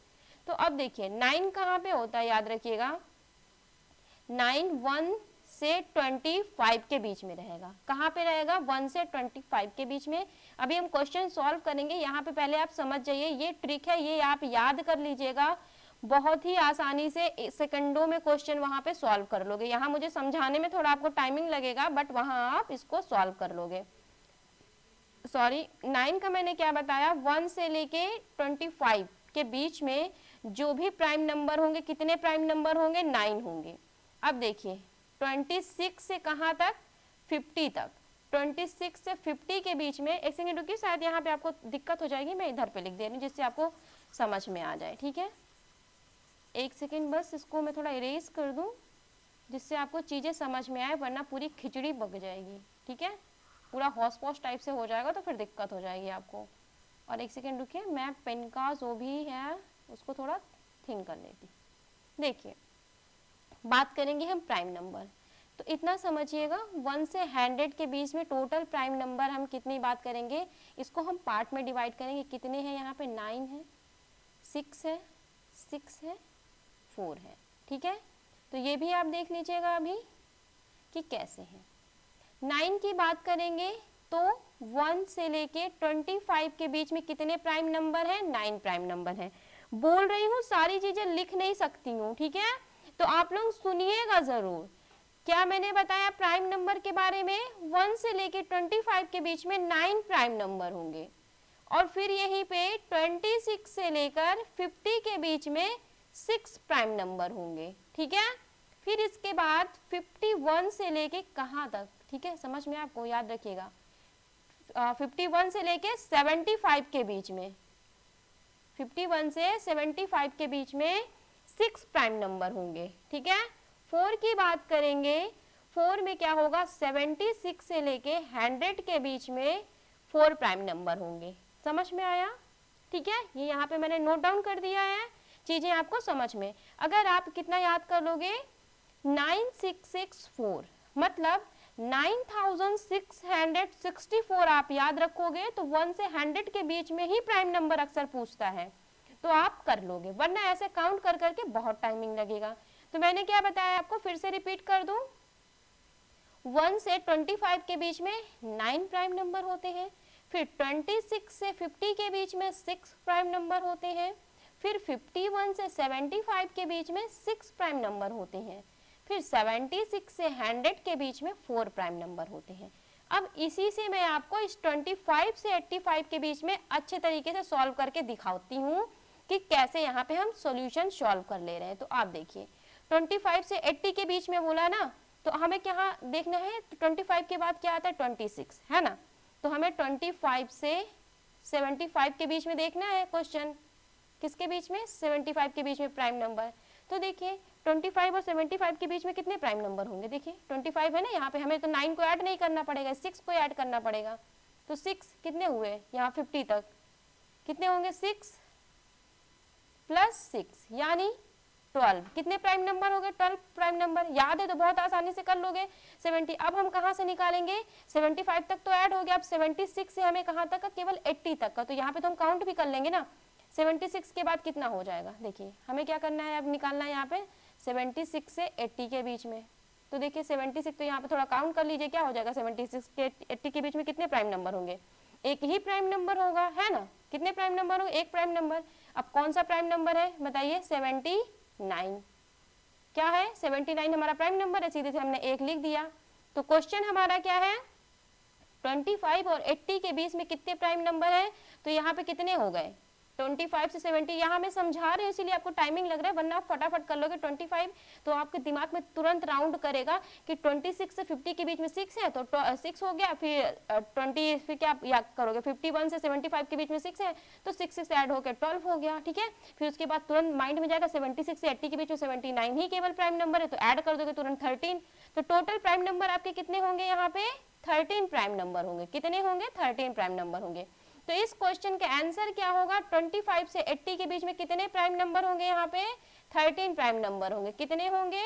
तो अब देखिए 9 कहाँ पे होता है, याद रखिएगा 9 1 से 25 के बीच में रहेगा, कहाँ पे रहेगा, 1 से 25 के बीच में। अभी हम क्वेश्चन सॉल्व करेंगे, यहाँ पे पहले आप समझ जाइए, ये ट्रिक है, ये आप याद कर लीजिएगा, बहुत ही आसानी से सेकंडों में क्वेश्चन वहां पे सॉल्व कर लोगे। यहाँ मुझे समझाने में थोड़ा आपको टाइमिंग लगेगा, बट वहां आप इसको सॉल्व कर लोगे। सॉरी, 9 का मैंने क्या बताया, 1 से लेके 25 के बीच में जो भी प्राइम नंबर होंगे, कितने प्राइम नंबर होंगे, 9 होंगे। अब देखिए 26 से कहाँ तक, 50 तक, 26 से 50 के बीच में, एक सेकंड रुकिए, शायद यहाँ पे आपको दिक्कत हो जाएगी, मैं इधर पे लिख दे रही हूँ जिससे आपको समझ में आ जाए, ठीक है। एक सेकंड बस, इसको मैं थोड़ा इरेज कर दूं जिससे आपको चीज़ें समझ में आए, वरना पूरी खिचड़ी पक जाएगी, ठीक है, पूरा हौस पौस टाइप से हो जाएगा तो फिर दिक्कत हो जाएगी आपको। और एक सेकंड रुकिए, मैं पेन का जो भी है उसको थोड़ा थिन कर लेती। देखिए बात करेंगे हम प्राइम नंबर, तो इतना समझिएगा 1 से 100 के बीच में टोटल प्राइम नंबर हम कितनी बात करेंगे, इसको हम पार्ट में डिवाइड करेंगे। कितने हैं यहाँ पे, 9 है, 6 है, 6 है, 4 है, ठीक है। तो ये भी आप देख लीजिएगा अभी कि कैसे है। 9 की बात करेंगे तो 1 से लेके 25 के बीच में कितने प्राइम नंबर हैं, 9 प्राइम नंबर हैं। बोल रही हूँ, सारी चीजें लिख नहीं सकती हूँ, ठीक है, तो आप लोग सुनिएगा जरूर। क्या मैंने बताया प्राइम नंबर के बारे में, 1 से लेके 25 के बीच में 9 प्राइम नंबर होंगे, और फिर यहीं पे 26 से लेकर 50 के बीच में 6 प्राइम नंबर होंगे, ठीक है। फिर इसके बाद 51 से लेके कहाँ तक, ठीक है, समझ में आपको, याद रखिएगा 51 से लेके 75 के बीच में, 51 से 75 के बीच में 6 प्राइम नंबर होंगे, ठीक है। 4 की बात करेंगे, 4 में क्या होगा, 76 से लेके 100 के बीच में 4 प्राइम नंबर होंगे। समझ में आया, ठीक है, ये यहाँ पे मैंने नोट डाउन कर दिया है, चीजें आपको समझ में। अगर आप कितना याद कर लोगे, 9664 मतलब 9664 आप याद रखोगे तो 1 से 100 के बीच में ही प्राइम नंबर अक्सर पूछता है, तो आप कर लोगे, वरना ऐसे काउंट कर करके बहुत टाइमिंग लगेगा। तो मैंने क्या बताया आपको, फिर से रिपीट कर दूं, 1 से 25 के बीच में 9 प्राइम नंबर होते हैं, फिर 26 से 50 के बीच में 6 प्राइम नंबर होते हैं, फिर 51 से 75 के बीच में 6 प्राइम नंबर होते हैं, फिर 76 से 100 के बीच में 4 प्राइम नंबर होते हैं। अब इसी से मैं आपको इस 25 से 85 के बीच में अच्छे तरीके से सॉल्व करके दिखाती हूँ कि कैसे यहाँ पे हम सॉल्यूशन सॉल्व कर ले रहे हैं। तो आप देखिए 25 से 80 के बीच में बोला ना, तो हमें क्या देखना है, 25 के बाद क्या आता है, 26 है ना, तो हमें 25 से 75 के बीच में देखना है क्वेश्चन, किसके बीच में, 75 के बीच में प्राइम नंबर। तो देखिए 25 और 75 के बीच में कितने प्राइम नंबर होंगे, देखिए 25 है ना, यहाँ पे हमें तो 9 को ऐड नहीं करना पड़ेगा, 6 को ऐड करना पड़ेगा, तो 6 कितने हुए, यहाँ 50 तक कितने होंगे, 6 प्लस 6 यानी 12, कितने प्राइम नंबर हो गए, 12 प्राइम नंबर। याद है तो बहुत आसानी से कर लोगे। 70 अब हम कहाँ से निकालेंगे, 75 तक तो ऐड हो गया, अब 76 से हमें कहाँ तक का, केवल 80 तक का, तो यहाँ पे तो हम काउंट भी कर लेंगे ना। 76 के बाद कितना हो जाएगा, देखिए हमें क्या करना है, अब निकालना है यहाँ पे 76 से 80 के बीच में। तो देखिए 76, तो यहाँ पे थोड़ा काउंट कर लीजिए, क्या हो जाएगा, 76 के 80 के बीच में कितने प्राइम नंबर होंगे, एक ही प्राइम नंबर होगा, है ना, कितने प्राइम नंबर होंगे, एक प्राइम नंबर। अब कौन सा प्राइम नंबर है बताइए, 79, क्या है, 79 हमारा प्राइम नंबर है, सीधे से हमने 1 लिख दिया। तो क्वेश्चन हमारा क्या है, 25 और 80 के बीच में कितने प्राइम नंबर है, तो यहाँ पे कितने हो गए, 25 से 70, यहाँ मैं समझा रही हूँ इसीलिए आपको टाइमिंग लग रहा है, वरना आप फटाफट कर लोगे 25 तो आपके दिमाग में तुरंत राउंड करेगा कि 26 से 50 के बीच में 6 है तो 6 हो गया, फिर 20 फिर क्या या करोगे 51 से 75 के बीच में 6 है तो 6 से ऐड होकर 12 हो गया, ठीक है। फिर उसके बाद तुरंत माइंड में जाएगा 76 से 80 के बीच में 79 ही केवल प्राइम नंबर है तो ऐड कर दोगे तुरंत 13, तो टोटल प्राइम नंबर आपके कितने होंगे यहाँ पे 13 प्राइम नंबर होंगे। कितने होंगे 13 प्राइम नंबर होंगे। तो इस क्वेश्चन का आंसर क्या होगा 25 से 80 के बीच में कितने प्राइम नंबर होंगे यहाँ पे 13 प्राइम नंबर होंगे। कितने होंगे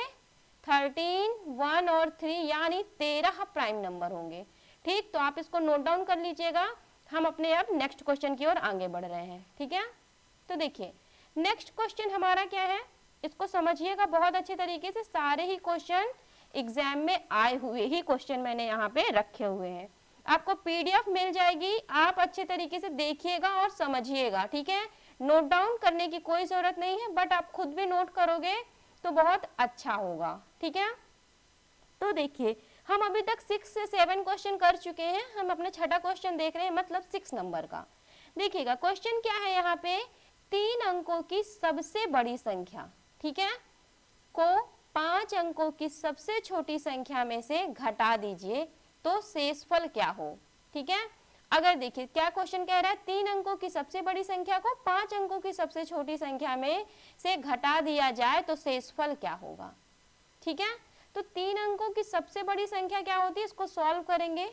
13, 1 और 3 यानी 13 प्राइम नंबर होंगे। ठीक, तो आप इसको नोट डाउन कर लीजिएगा। हम अपने अब नेक्स्ट क्वेश्चन की ओर आगे बढ़ रहे हैं, ठीक है। तो देखिए नेक्स्ट क्वेश्चन हमारा क्या है, इसको समझिएगा बहुत अच्छे तरीके से। सारे ही क्वेश्चन एग्जाम में आए हुए ही क्वेश्चन मैंने यहाँ पे रखे हुए हैं, आपको पीडीएफ मिल जाएगी, आप अच्छे तरीके से देखिएगा और समझिएगा, ठीक है। नोट डाउन करने की कोई जरूरत नहीं है, बट आप खुद भी नोट करोगे तो बहुत अच्छा होगा, ठीक है। तो देखिए हम अभी तक 6 से 7 क्वेश्चन कर चुके हैं, हम अपना छठा क्वेश्चन देख रहे हैं, मतलब 6 नंबर का। देखिएगा क्वेश्चन क्या है यहाँ पे, 3 अंकों की सबसे बड़ी संख्या, ठीक है, को 5 अंकों की सबसे छोटी संख्या में से घटा दीजिए तो शेषफल क्या हो, ठीक है। अगर देखिए क्या क्वेश्चन कह रहा है, 3 अंकों की सबसे बड़ी संख्या को 5 अंकों की सबसे छोटी संख्या में से घटा दिया जाए तो शेषफल क्या होगा, ठीक है। तो 3 अंकों की सबसे बड़ी संख्या क्या होती है, इसको सॉल्व करेंगे।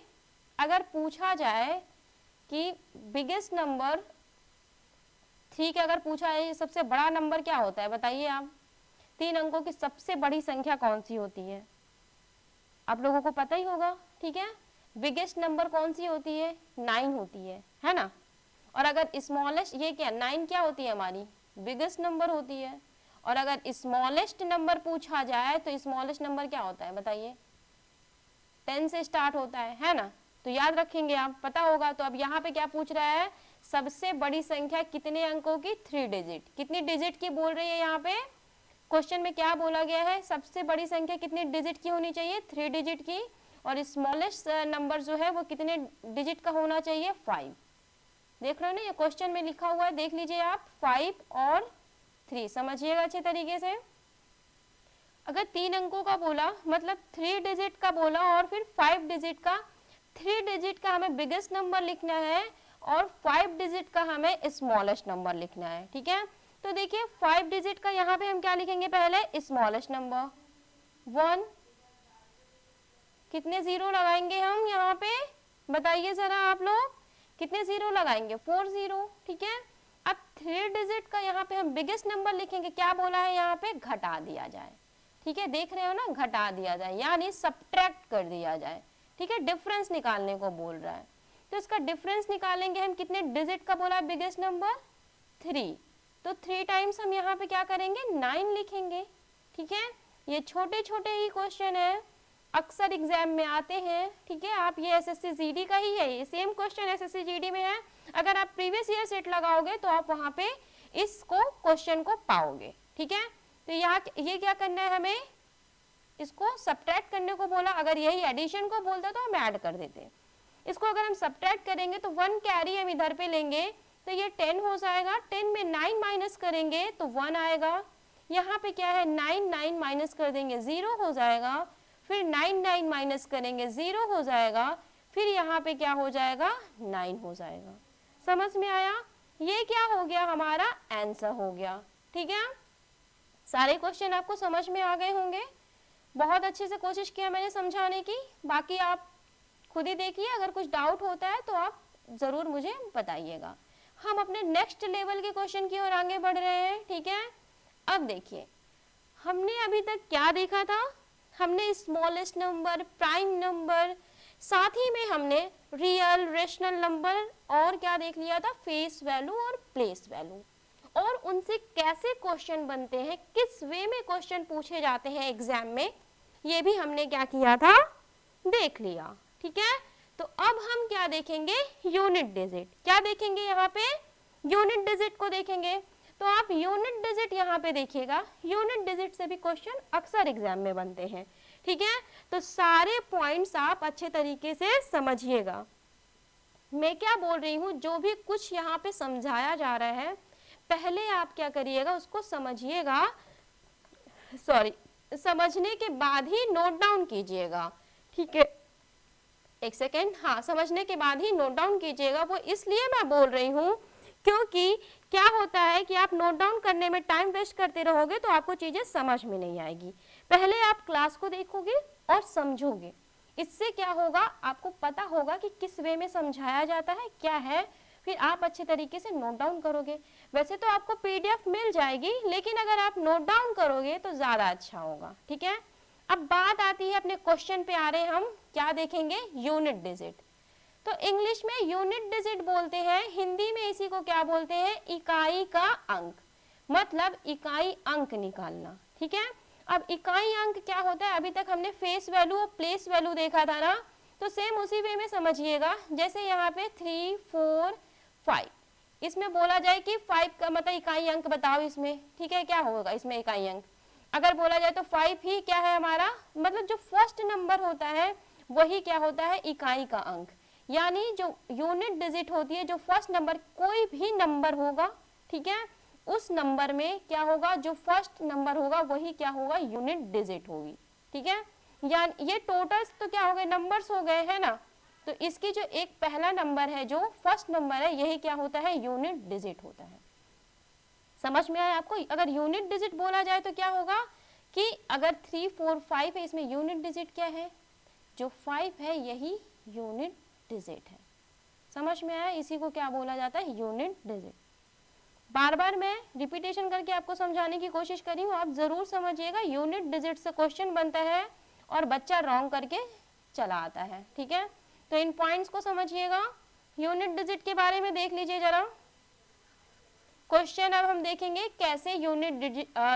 अगर पूछा जाए कि बिगेस्ट नंबर, ठीक है, अगर पूछा है सबसे बड़ा नंबर क्या होता है बताइए आप, 3 अंकों की सबसे बड़ी संख्या कौन सी होती है, आप लोगों को पता ही होगा, ठीक है। बिगेस्ट नंबर कौन सी होती है 9 होती है ना। और अगर स्मॉलेस्ट, ये क्या 9 क्या होती है हमारी बिगेस्ट नंबर होती है। और अगर स्मॉलेस्ट नंबर पूछा जाए तो स्मॉलेस्ट नंबर क्या होता है बताइए, 10 से स्टार्ट होता है ना। तो याद रखेंगे आप, पता होगा। तो अब यहाँ पे क्या पूछ रहा है, सबसे बड़ी संख्या कितने अंकों की, 3 डिजिट। कितनी डिजिट की बोल रही है यहाँ पे, क्वेश्चन में क्या बोला गया है, सबसे बड़ी संख्या कितने डिजिट की होनी चाहिए, 3 डिजिट की। और स्मॉलेस्ट नंबर जो है वो कितने डिजिट का होना चाहिए, 5। देख रहे हो ना, ये क्वेश्चन में लिखा हुआ है, देख लीजिए आप, 5 और 3, समझिएगा अच्छे तरीके से। अगर 3 अंकों का बोला मतलब 3 डिजिट का बोला और फिर 5 डिजिट का, 3 डिजिट का हमें बिगेस्ट नंबर लिखना है और 5 डिजिट का हमें स्मॉलेस्ट नंबर लिखना है, ठीक है। तो देखिए 5 डिजिट का यहाँ पे हम क्या लिखेंगे, पहले स्मॉलेस्ट नंबर 1, कितने जीरो लगाएंगे हम यहाँ पे बताइए जरा आप लोग, कितने जीरो लगाएंगे, 4 जीरो, ठीक है। अब 3 डिजिट का यहाँ पे हम बिगेस्ट नंबर लिखेंगे, क्या बोला है यहाँ पे, घटा दिया जाए, ठीक है, देख रहे हो ना, घटा दिया जाए यानी सब्ट्रैक्ट कर दिया जाए, ठीक है, डिफरेंस निकालने को बोल रहा है। तो इसका डिफरेंस निकालेंगे हम, कितने डिजिट का बोला है बिगेस्ट नंबर, 3, तो 3 टाइम्स हम यहाँ पे क्या करेंगे, 9 लिखेंगे, ठीक है। ये छोटे छोटे ही क्वेश्चन है, अक्सर एग्जाम में आते हैं, ठीक है। आप ये एसएससी जीडी का ही है, ये सेम क्वेश्चन एसएससी जीडी में है। अगर आप प्रीवियस ईयर सेट लगाओगे तो आप वहां पे इसको क्वेश्चन को पाओगे, ठीक है। तो यहाँ ये क्या करना है, हमें इसको सब्ट्रैक्ट करने को बोला, अगर यही एडिशन को बोलता तो हम ऐड कर देते। इसको अगर हम सब्ट्रैक्ट करेंगे तो 1 कैरी हम इधर पे लेंगे तो ये 10 हो जाएगा, 10 में 9 माइनस करेंगे तो 1 आएगा। यहाँ पे क्या है, 9 माइनस कर देंगे 0 हो जाएगा, फिर 9 माइनस करेंगे 0 हो जाएगा, फिर यहाँ पे क्या हो जाएगा, 9 हो जाएगा। समझ में आया, ये क्या हो गया, हमारा आंसर हो गया, ठीक है। सारे क्वेश्चन आपको समझ में आ गए होंगे, बहुत अच्छे से कोशिश किया मैंने समझाने की। बाकी आप खुद ही देखिए, अगर कुछ डाउट होता है तो आप जरूर मुझे बताइएगा। हम अपने नेक्स्ट लेवल के क्वेश्चन की ओर आगे बढ़ रहे हैं, ठीक है। अब देखिए हमने अभी तक क्या देखा था, हमने स्मॉलेस्ट नंबर, प्राइम नंबर, साथ ही में हमने रियल, रेशनल नंबर और क्या देख लिया था, फेस वैल्यू और प्लेस वैल्यू, और उनसे कैसे क्वेश्चन बनते हैं, किस वे में क्वेश्चन पूछे जाते हैं एग्जाम में, ये भी हमने क्या किया था, देख लिया, ठीक है। तो अब हम क्या देखेंगे, यूनिट डिजिट। क्या देखेंगे यहाँ पे, यूनिट डिजिट को देखेंगे। तो आप यूनिट डिजिट यहाँ पे देखिएगा, यूनिट डिजिट से भी क्वेश्चन अक्सर एग्जाम में बनते हैं, ठीक है। तो सारे पॉइंट्स आप अच्छे तरीके से समझिएगा। मैं क्या बोल रही हूँ, जो भी कुछ यहाँ पे समझाया जा रहा है पहले आप क्या करिएगा, उसको समझिएगा, सॉरी, समझने के बाद ही नोट डाउन कीजिएगा, ठीक है। एक सेकेंड, हाँ, समझने के बाद ही नोट डाउन कीजिएगा। वो इसलिए मैं बोल रही हूँ क्योंकि क्या होता है कि आप नोट डाउन करने में टाइम वेस्ट करते रहोगे तो आपको चीज़ें समझ में नहीं आएगी। पहले आप क्लास को देखोगे और समझोगे, इससे क्या होगा, आपको पता होगा कि किस वे में समझाया जाता है, क्या है, फिर आप अच्छे तरीके से नोट डाउन करोगे। वैसे तो आपको पीडीएफ मिल जाएगी, लेकिन अगर आप नोट डाउन करोगे तो ज़्यादा अच्छा होगा, ठीक है। अब बात आती है, अपने क्वेश्चन पे आ रहे हम, क्या देखेंगे, यूनिट डिजिट। तो इंग्लिश में यूनिट डिजिट बोलते हैं, हिंदी में इसी को क्या बोलते हैं, इकाई का अंक, मतलब इकाई अंक निकालना, ठीक है। अब इकाई अंक क्या होता है, अभी तक हमने फेस वैल्यू और प्लेस वैल्यू देखा था ना, तो सेम उसी वे में समझिएगा। जैसे यहाँ पे 3, 4, 5, इसमें बोला जाए कि 5 का मतलब इकाई अंक बताओ इसमें, ठीक है, क्या होगा इसमें इकाई अंक, अगर बोला जाए तो 5 ही क्या है हमारा, मतलब जो फर्स्ट नंबर होता है वही क्या होता है, इकाई का अंक। यानी जो यूनिट डिजिट होती है, जो फर्स्ट नंबर, कोई भी नंबर होगा, ठीक है, उस नंबर में क्या होगा, जो फर्स्ट नंबर होगा वही क्या होगा, यूनिट डिजिट होगी, ठीक है। यानी ये टोटल्स तो क्या हो गए, नंबर्स हो गए, है ना। तो इसकी जो एक पहला नंबर है, जो फर्स्ट नंबर है, यही क्या होता है, यूनिट डिजिट होता है। समझ में आया आपको। अगर यूनिट डिजिट बोला जाए तो क्या होगा कि अगर 3, 4, 5 है, इसमें यूनिट डिजिट क्या है, जो 5 है यही यूनिट डिजिट है। समझ में आया, इसी को क्या बोला जाता है, यूनिट डिजिट। बार बार मैं रिपीटेशन करके आपको समझाने की कोशिश करी हूँ, आप जरूर समझिएगा। यूनिट डिजिट से क्वेश्चन बनता है और बच्चा रॉन्ग करके चला आता है, ठीक है। तो इन पॉइंट्स को समझिएगा। यूनिट डिजिट के बारे में देख लीजिए जरा क्वेश्चन। अब हम देखेंगे कैसे यूनिट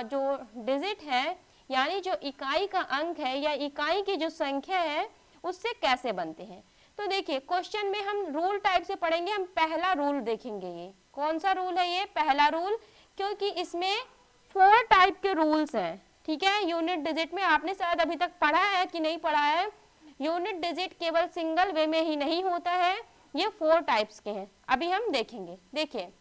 जो डिजिट है, यानी जो इकाई का अंक है या इकाई की जो संख्या है, उससे कैसे बनते हैं। तो देखिए क्वेश्चन में हम रूल टाइप से पढ़ेंगे। हम पहला रूल देखेंगे, ये कौन सा रूल है, ये पहला रूल, क्योंकि इसमें 4 टाइप के रूल्स हैं, ठीक है। यूनिट डिजिट में आपने शायद अभी तक पढ़ा है कि नहीं पढ़ा है, यूनिट डिजिट केवल सिंगल वे में ही नहीं होता है, ये 4 टाइप्स के हैं, अभी हम देखेंगे। देखिए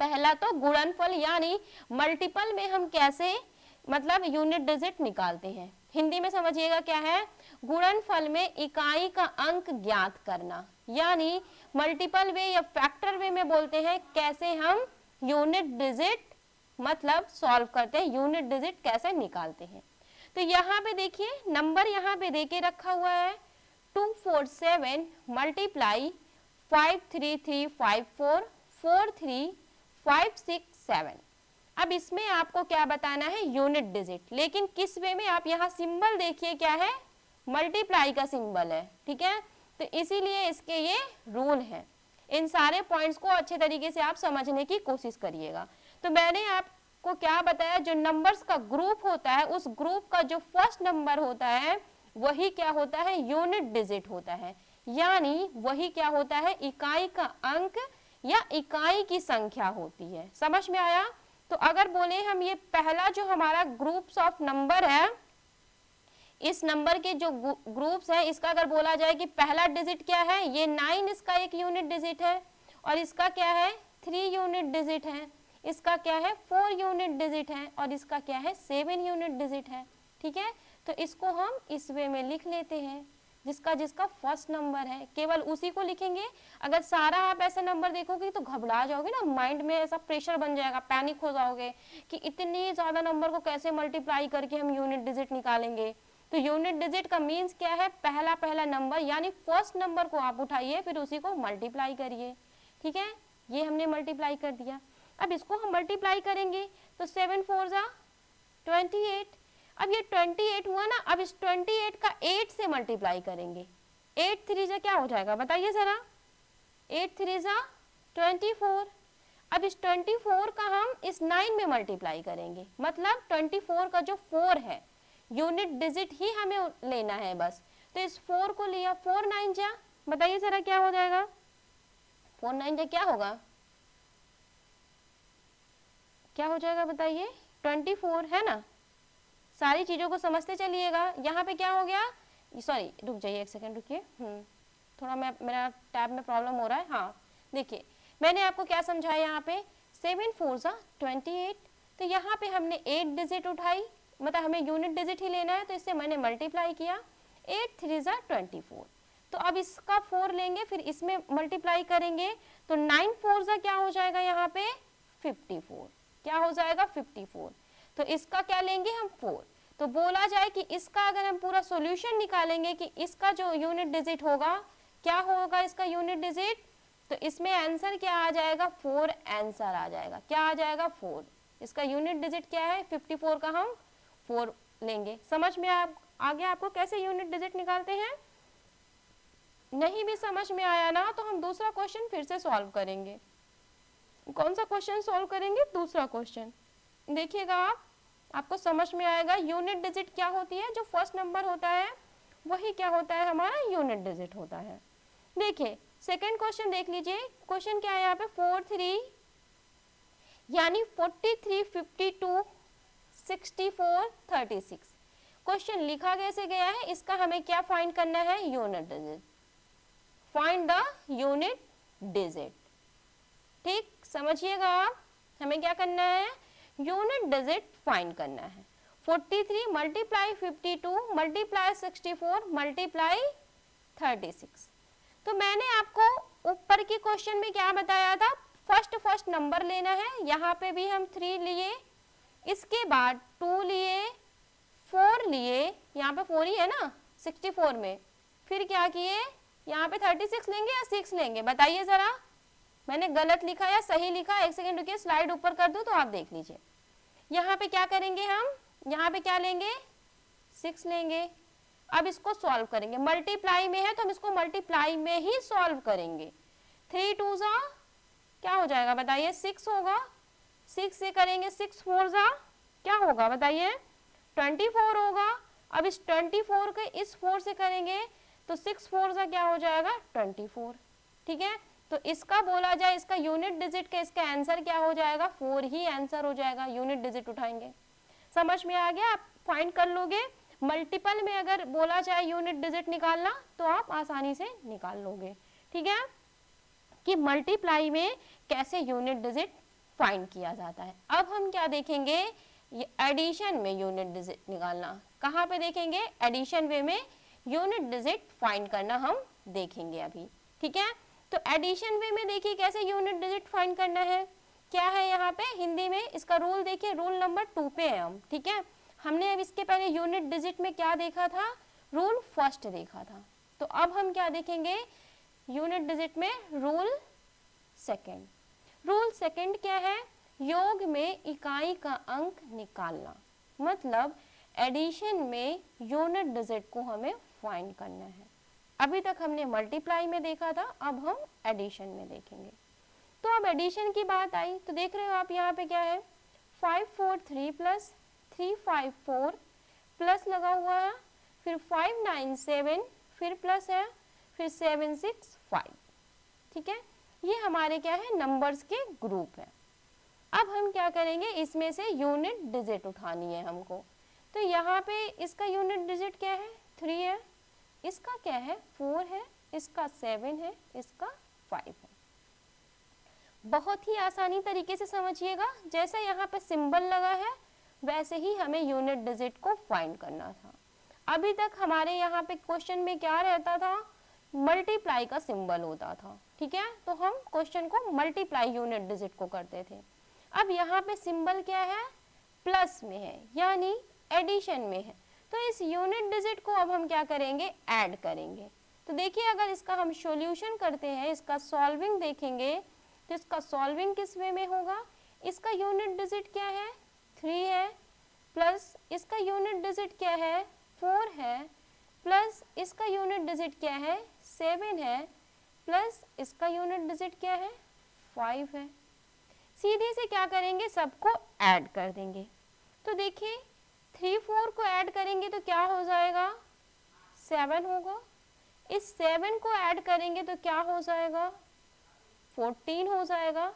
पहला तो गुणनफल, यानी मल्टीपल में हम कैसे मतलब यूनिट डिजिट निकालते हैं। हिंदी में समझिएगा क्या है, गुणनफल में इकाई का अंक ज्ञात करना, यानी मल्टीपल वे या फैक्टर वे में बोलते हैं कैसे हम यूनिट डिजिट मतलब सॉल्व करते हैं, यूनिट डिजिट कैसे निकालते हैं। तो यहाँ पे देखिए नंबर यहाँ पे देके रखा हुआ है 247 मल्टीप्लाई 53354 43567। अब इसमें आपको क्या बताना है, यूनिट डिजिट, लेकिन किस वे में, आप यहाँ सिंबल देखिए क्या है, मल्टीप्लाई का सिंबल है, ठीक है। तो इसीलिए इसके ये रूल है। इन सारे पॉइंट्स को अच्छे तरीके से आप समझने की कोशिश करिएगा। तो मैंने आपको क्या बताया, जो नंबर्स का ग्रुप होता है, उस ग्रुप का जो फर्स्ट नंबर होता है वही क्या होता है, यूनिट डिजिट होता है, यानी वही क्या होता है, इकाई का अंक या इकाई की संख्या होती है। समझ में आया। तो अगर बोले हम ये पहला जो हमारा ग्रुप्स ऑफ नंबर है, इस नंबर के जो ग्रुप्स है, इसका अगर बोला जाए कि पहला डिजिट क्या है, ये 9 इसका एक यूनिट डिजिट है, और इसका क्या है 3 यूनिट डिजिट है, इसका क्या है 4 यूनिट डिजिट है, और इसका क्या है 7 यूनिट डिजिट है, ठीक है। तो इसको हम इस वे में लिख लेते हैं, जिसका जिसका फर्स्ट नंबर है केवल उसी को लिखेंगे। अगर सारा आप ऐसा नंबर देखोगे तो घबरा जाओगे ना, माइंड में ऐसा प्रेशर बन जाएगा, पैनिक हो जाओगे कि इतनी ज़्यादा नंबर को कैसे मल्टीप्लाई करके हम यूनिट डिजिट निकालेंगे। तो यूनिट डिजिट का मीन्स क्या है, पहला पहला नंबर, यानी फर्स्ट नंबर को आप उठाइए फिर उसी को मल्टीप्लाई करिए, ठीक है। ये हमने मल्टीप्लाई कर दिया। अब इसको हम मल्टीप्लाई करेंगे तो 7 4 जा 28। अब ये 28 हुआ ना, अब इस 28 का 8 से मल्टीप्लाई करेंगे, 8 3 जा क्या हो जाएगा बताइए जरा, 8 3 जा 24। अब इस 24 का हम इस 9 में मल्टीप्लाई करेंगे, मतलब 24 का जो 4 है, यूनिट डिजिट ही हमें लेना है बस। तो इस 4 को लिया, 4 9 जा, बताइए जरा क्या हो जाएगा, 4 9 जा क्या होगा, क्या हो जाएगा बताइए, 24 है ना। सारी चीज़ों को समझते चलिएगा। यहाँ पे क्या हो गया, सॉरी रुक जाइए एक सेकंड रुकिए, थोड़ा मेरा टैब में प्रॉब्लम हो रहा है। हाँ देखिए मैंने आपको क्या समझाया यहाँ पे 7 4 ज़ा 28, तो यहाँ पे हमने 8 डिजिट उठाई, मतलब हमें यूनिट डिजिट ही लेना है तो इससे मैंने मल्टीप्लाई किया, 8 3 ज़ा 24। तो अब इसका 4 लेंगे फिर इसमें मल्टीप्लाई करेंगे तो 9 4 ज़ा क्या हो जाएगा यहाँ पे 54, क्या हो जाएगा 54। तो इसका क्या लेंगे हम 4। तो बोला जाए कि इसका अगर हम पूरा सॉल्यूशन निकालेंगे कि इसका जो यूनिट डिजिट होगा क्या होगा, इसका यूनिट डिजिट, तो इसमें आंसर क्या आ जाएगा 4 आंसर आ जाएगा। क्या आ जाएगा 4, इसका यूनिट डिजिट क्या है 54 का हम 4 लेंगे। समझ में आ गया आपको कैसे यूनिट डिजिट निकालते हैं? नहीं भी समझ में आया ना तो हम दूसरा क्वेश्चन फिर से सॉल्व करेंगे। कौन सा क्वेश्चन सॉल्व करेंगे? दूसरा क्वेश्चन देखिएगा आपको समझ में आएगा। यूनिट डिजिट क्या होती है, जो फर्स्ट नंबर होता है वही क्या होता है हमारा यूनिट डिजिट होता है। देखिए सेकंड क्वेश्चन देख लीजिए, क्वेश्चन क्या है यहाँ पे 4 3 यानी 43 52 64 36। क्वेश्चन लिखा कैसे गया है, इसका हमें क्या फाइंड करना है, unit digit. Find the unit digit. ठीक समझिएगा आप, हमें क्या करना है यूनिट डिजिट फाइंड करना है। 43 मल्टीप्लाई 52 मल्टीप्लाई 64 मल्टीप्लाई 36। तो मैंने आपको ऊपर के क्वेश्चन में क्या बताया था, फर्स्ट नंबर लेना है। यहाँ पे भी हम 3 लिए, इसके बाद 2 लिए, 4 लिए, यहाँ पे 4 ही है ना 64 में, फिर क्या किए यहाँ पे 36 लेंगे या 6 लेंगे, बताइए जरा मैंने गलत लिखा या सही लिखा। एक सेकंड रुकिए, स्लाइड ऊपर कर दूं तो आप देख लीजिए। यहाँ पे क्या करेंगे हम, यहाँ पे क्या लेंगे 6 लेंगे। अब इसको सॉल्व करेंगे, मल्टीप्लाई में है तो हम इसको मल्टीप्लाई में ही सॉल्व करेंगे। 3 2 ज़ा क्या हो जाएगा बताइए 6 होगा, 6 से करेंगे 6 4 ज़ा क्या होगा बताइए 24 होगा। अब इस 24 के इस 4 से करेंगे तो 6 4 ज़ा क्या हो जाएगा 24। ठीक है, तो इसका बोला जाए इसका यूनिट डिजिट का इसका आंसर क्या हो जाएगा 4 ही आंसर हो जाएगा। यूनिट डिजिट उठाएंगे, समझ में आ गया, आप फाइंड कर लोगे। मल्टीपल में अगर बोला जाए यूनिट डिजिट निकालना तो आप आसानी से निकाल लोगे। ठीक है कि मल्टीप्लाई में कैसे यूनिट डिजिट फाइंड किया जाता है। अब हम क्या देखेंगे, ये एडिशन में यूनिट डिजिट निकालना। कहाँ पे देखेंगे, एडिशन वे में यूनिट डिजिट फाइंड करना हम देखेंगे अभी। ठीक है, तो एडिशन वे में देखिए कैसे यूनिट डिजिट फाइंड करना है। क्या है यहाँ पे हिंदी में इसका रूल देखिए, रूल नंबर 2 पे है हम। ठीक है, हमने अब इसके पहले यूनिट डिजिट में क्या देखा था, रूल फर्स्ट देखा था। तो अब हम क्या देखेंगे यूनिट डिजिट में रूल सेकंड। रूल सेकंड क्या है, योग में इकाई का अंक निकालना, मतलब एडिशन में यूनिट डिजिट को हमें फाइंड करना है। अभी तक हमने मल्टीप्लाई में देखा था, अब हम एडिशन में देखेंगे। तो अब एडिशन की बात आई तो देख रहे हो आप यहाँ पे क्या है 5 4 3 प्लस 3 5 4 प्लस लगा हुआ है, फिर 5 9 7 फिर प्लस है, फिर 7 6 5। ठीक है, ये हमारे क्या है नंबर्स के ग्रुप है। अब हम क्या करेंगे, इसमें से यूनिट डिजिट उठानी है हमको। तो यहाँ पे इसका यूनिट डिजिट क्या है 3 है, इसका क्या है 4 है, इसका 7 है, इसका 5 है। बहुत ही आसानी तरीके से समझिएगा, जैसे यहाँ पे सिंबल लगा है वैसे ही हमें यूनिट डिजिट को फाइंड करना था। अभी तक हमारे यहाँ पे क्वेश्चन में क्या रहता था, मल्टीप्लाई का सिंबल होता था। ठीक है, तो हम क्वेश्चन को मल्टीप्लाई यूनिट डिजिट को करते थे। अब यहाँ पे सिंबल क्या है प्लस में है, यानी एडिशन में है। तो इस यूनिट डिजिट को अब हम क्या करेंगे ऐड करेंगे। तो देखिए अगर इसका हम सॉल्यूशन करते हैं, इसका सॉल्विंग देखेंगे तो इसका सॉल्विंग किस वे में होगा, इसका यूनिट डिजिट क्या है 3 है, प्लस इसका यूनिट डिजिट क्या है 4 है, प्लस इसका यूनिट डिजिट क्या है 7 है, प्लस इसका यूनिट डिजिट क्या है 5 है। सीधे से क्या करेंगे सबको ऐड कर देंगे। तो देखिए 3 4 को ऐड करेंगे तो क्या हो जाएगा 7 होगा, इस 7 को ऐड करेंगे तो क्या हो जाएगा 14 हो जाएगा।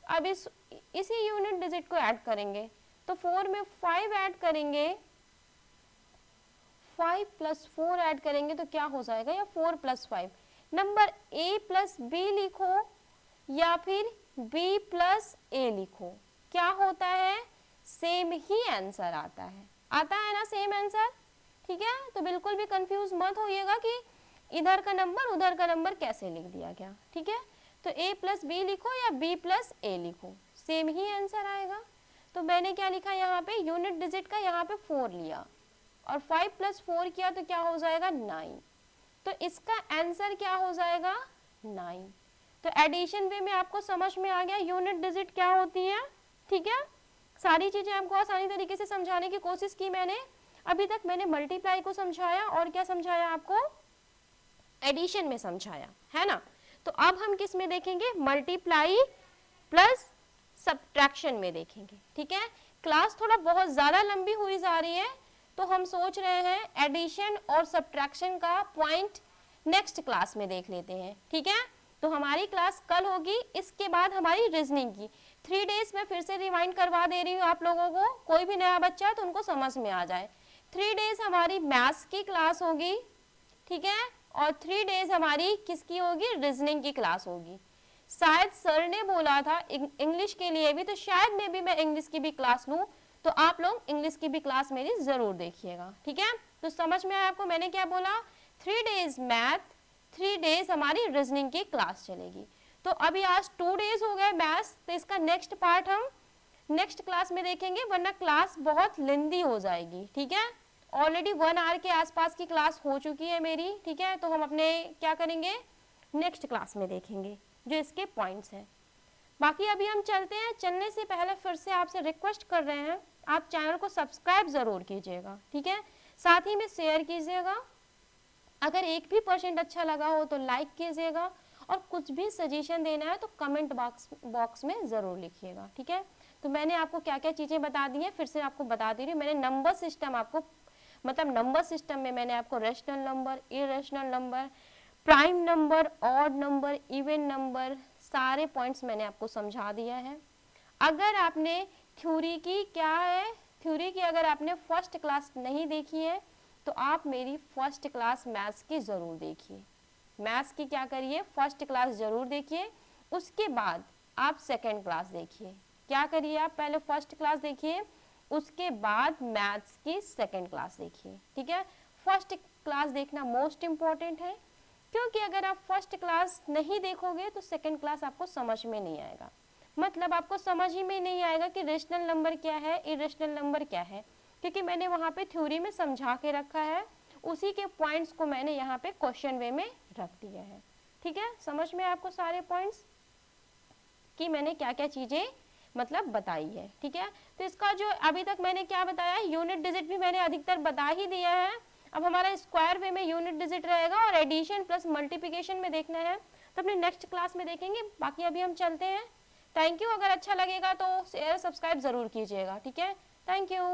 अब इसी यूनिट डिजिट को ऐड करेंगे तो 4 में 5 ऐड करेंगे, 5 प्लस 4 ऐड करेंगे तो क्या हो जाएगा, या 4 plus 5, number a plus B लिखो या फिर b प्लस ए लिखो, क्या होता है, सेम ही आंसर आता है ना सेम आंसर। ठीक है, तो बिल्कुल भी कंफ्यूज मत होइएगा कि इधर का नंबर उधर का नंबर कैसे लिख दिया गया। ठीक है, तो a प्लस बी लिखो या b प्लस ए लिखो, सेम ही आंसर आएगा। तो मैंने क्या लिखा यहाँ पे, यूनिट डिजिट का यहाँ पे 4 लिया और 5 प्लस 4 किया तो क्या हो जाएगा 9, तो इसका आंसर क्या हो जाएगा 9। तो एडिशन वे में आपको समझ में आ गया यूनिट डिजिट क्या होती है। ठीक है, सारी चीजें आपको आसानी तरीके से समझाने की कोशिश की मैंने। अभी तक मैंने मल्टीप्लाई को समझाया और क्या समझाया आपको, एडिशन में समझाया है ना। तो अब हम किस में देखेंगे, मल्टीप्लाई प्लस सब्ट्रैक्शन में देखेंगे। ठीक है, क्लास थोड़ा बहुत ज्यादा लंबी हुई जा रही है, तो हम सोच रहे हैं एडिशन और सब्ट्रैक्शन का पॉइंट नेक्स्ट क्लास में देख लेते हैं। ठीक है, तो हमारी क्लास कल होगी, इसके बाद हमारी रीजनिंग की 3 डेज में फिर से रिवाइंड करवा दे रही हूँ आप लोगों को, कोई भी नया बच्चा है तो उनको समझ में आ जाए। 3 डेज हमारी मैथ्स की क्लास होगी, ठीक है, और 3 डेज हमारी किसकी होगी, रीजनिंग की क्लास होगी। शायद सर ने बोला था इंग्लिश के लिए भी, तो शायद में भी मैं इंग्लिश की भी क्लास लूँ, तो आप लोग इंग्लिश की भी क्लास मेरी जरूर देखिएगा। ठीक है, तो समझ में आया आपको मैंने क्या बोला, 3 डेज मैथ, 3 डेज हमारी रीजनिंग की क्लास चलेगी। तो अभी आज 2 डेज हो गए मैथ्स, तो इसका नेक्स्ट पार्ट हम नेक्स्ट क्लास में देखेंगे, वरना क्लास बहुत लेंदी हो जाएगी। ठीक है, ऑलरेडी 1 आवर के आसपास की क्लास हो चुकी है मेरी। ठीक है, तो हम अपने क्या करेंगे, नेक्स्ट क्लास में देखेंगे जो इसके पॉइंट्स हैं। बाकी अभी हम चलते हैं, चलने से पहले फिर से आपसे रिक्वेस्ट कर रहे हैं, आप चैनल को सब्सक्राइब जरूर कीजिएगा। ठीक है, साथ ही में शेयर कीजिएगा, अगर 1% अच्छा लगा हो तो लाइक कीजिएगा, और कुछ भी सजेशन देना है तो कमेंट बॉक्स में ज़रूर लिखिएगा। ठीक है, तो मैंने आपको क्या क्या चीज़ें बता दी हैं, फिर से आपको बता दे रही हूँ। मैंने नंबर सिस्टम आपको, मतलब नंबर सिस्टम में मैंने आपको rational number, irrational number, prime number, odd number, even number, सारे पॉइंट्स मैंने आपको समझा दिया है। अगर आपने थ्योरी की क्या है, थ्योरी की अगर आपने फर्स्ट क्लास नहीं देखी है तो आप मेरी फर्स्ट क्लास मैथ्स की ज़रूर देखिए, मैथ्स की क्या करिए, फर्स्ट क्लास ज़रूर देखिए, उसके बाद आप सेकंड क्लास देखिए। क्या करिए, आप पहले फर्स्ट क्लास देखिए, उसके बाद मैथ्स की सेकंड क्लास देखिए। ठीक है, फर्स्ट क्लास देखना मोस्ट इम्पॉर्टेंट है, क्योंकि अगर आप फर्स्ट क्लास नहीं देखोगे तो सेकंड क्लास आपको समझ में नहीं आएगा, मतलब आपको समझ ही में नहीं आएगा कि रेशनल नंबर क्या है, इरेशनल नंबर क्या है, क्योंकि मैंने वहाँ पे थ्योरी में समझा के रखा है, उसी के पॉइंट्स को मैंने यहाँ पे क्वेश्चन वे में रख दिया है। ठीक है, समझ में आपको सारे पॉइंट्स कि मैंने क्या क्या चीज़ें मतलब बताई है। ठीक है, तो इसका जो अभी तक मैंने क्या बताया, यूनिट डिजिट भी मैंने अधिकतर बता ही दिया है। अब हमारा स्क्वायर वे में यूनिट डिजिट रहेगा और एडिशन प्लस मल्टीप्लिकेशन में देखना है, तो अपने नेक्स्ट क्लास में देखेंगे। बाकी अभी हम चलते हैं, थैंक यू। अगर अच्छा लगेगा तो शेयर सब्सक्राइब ज़रूर कीजिएगा। ठीक है, थैंक यू।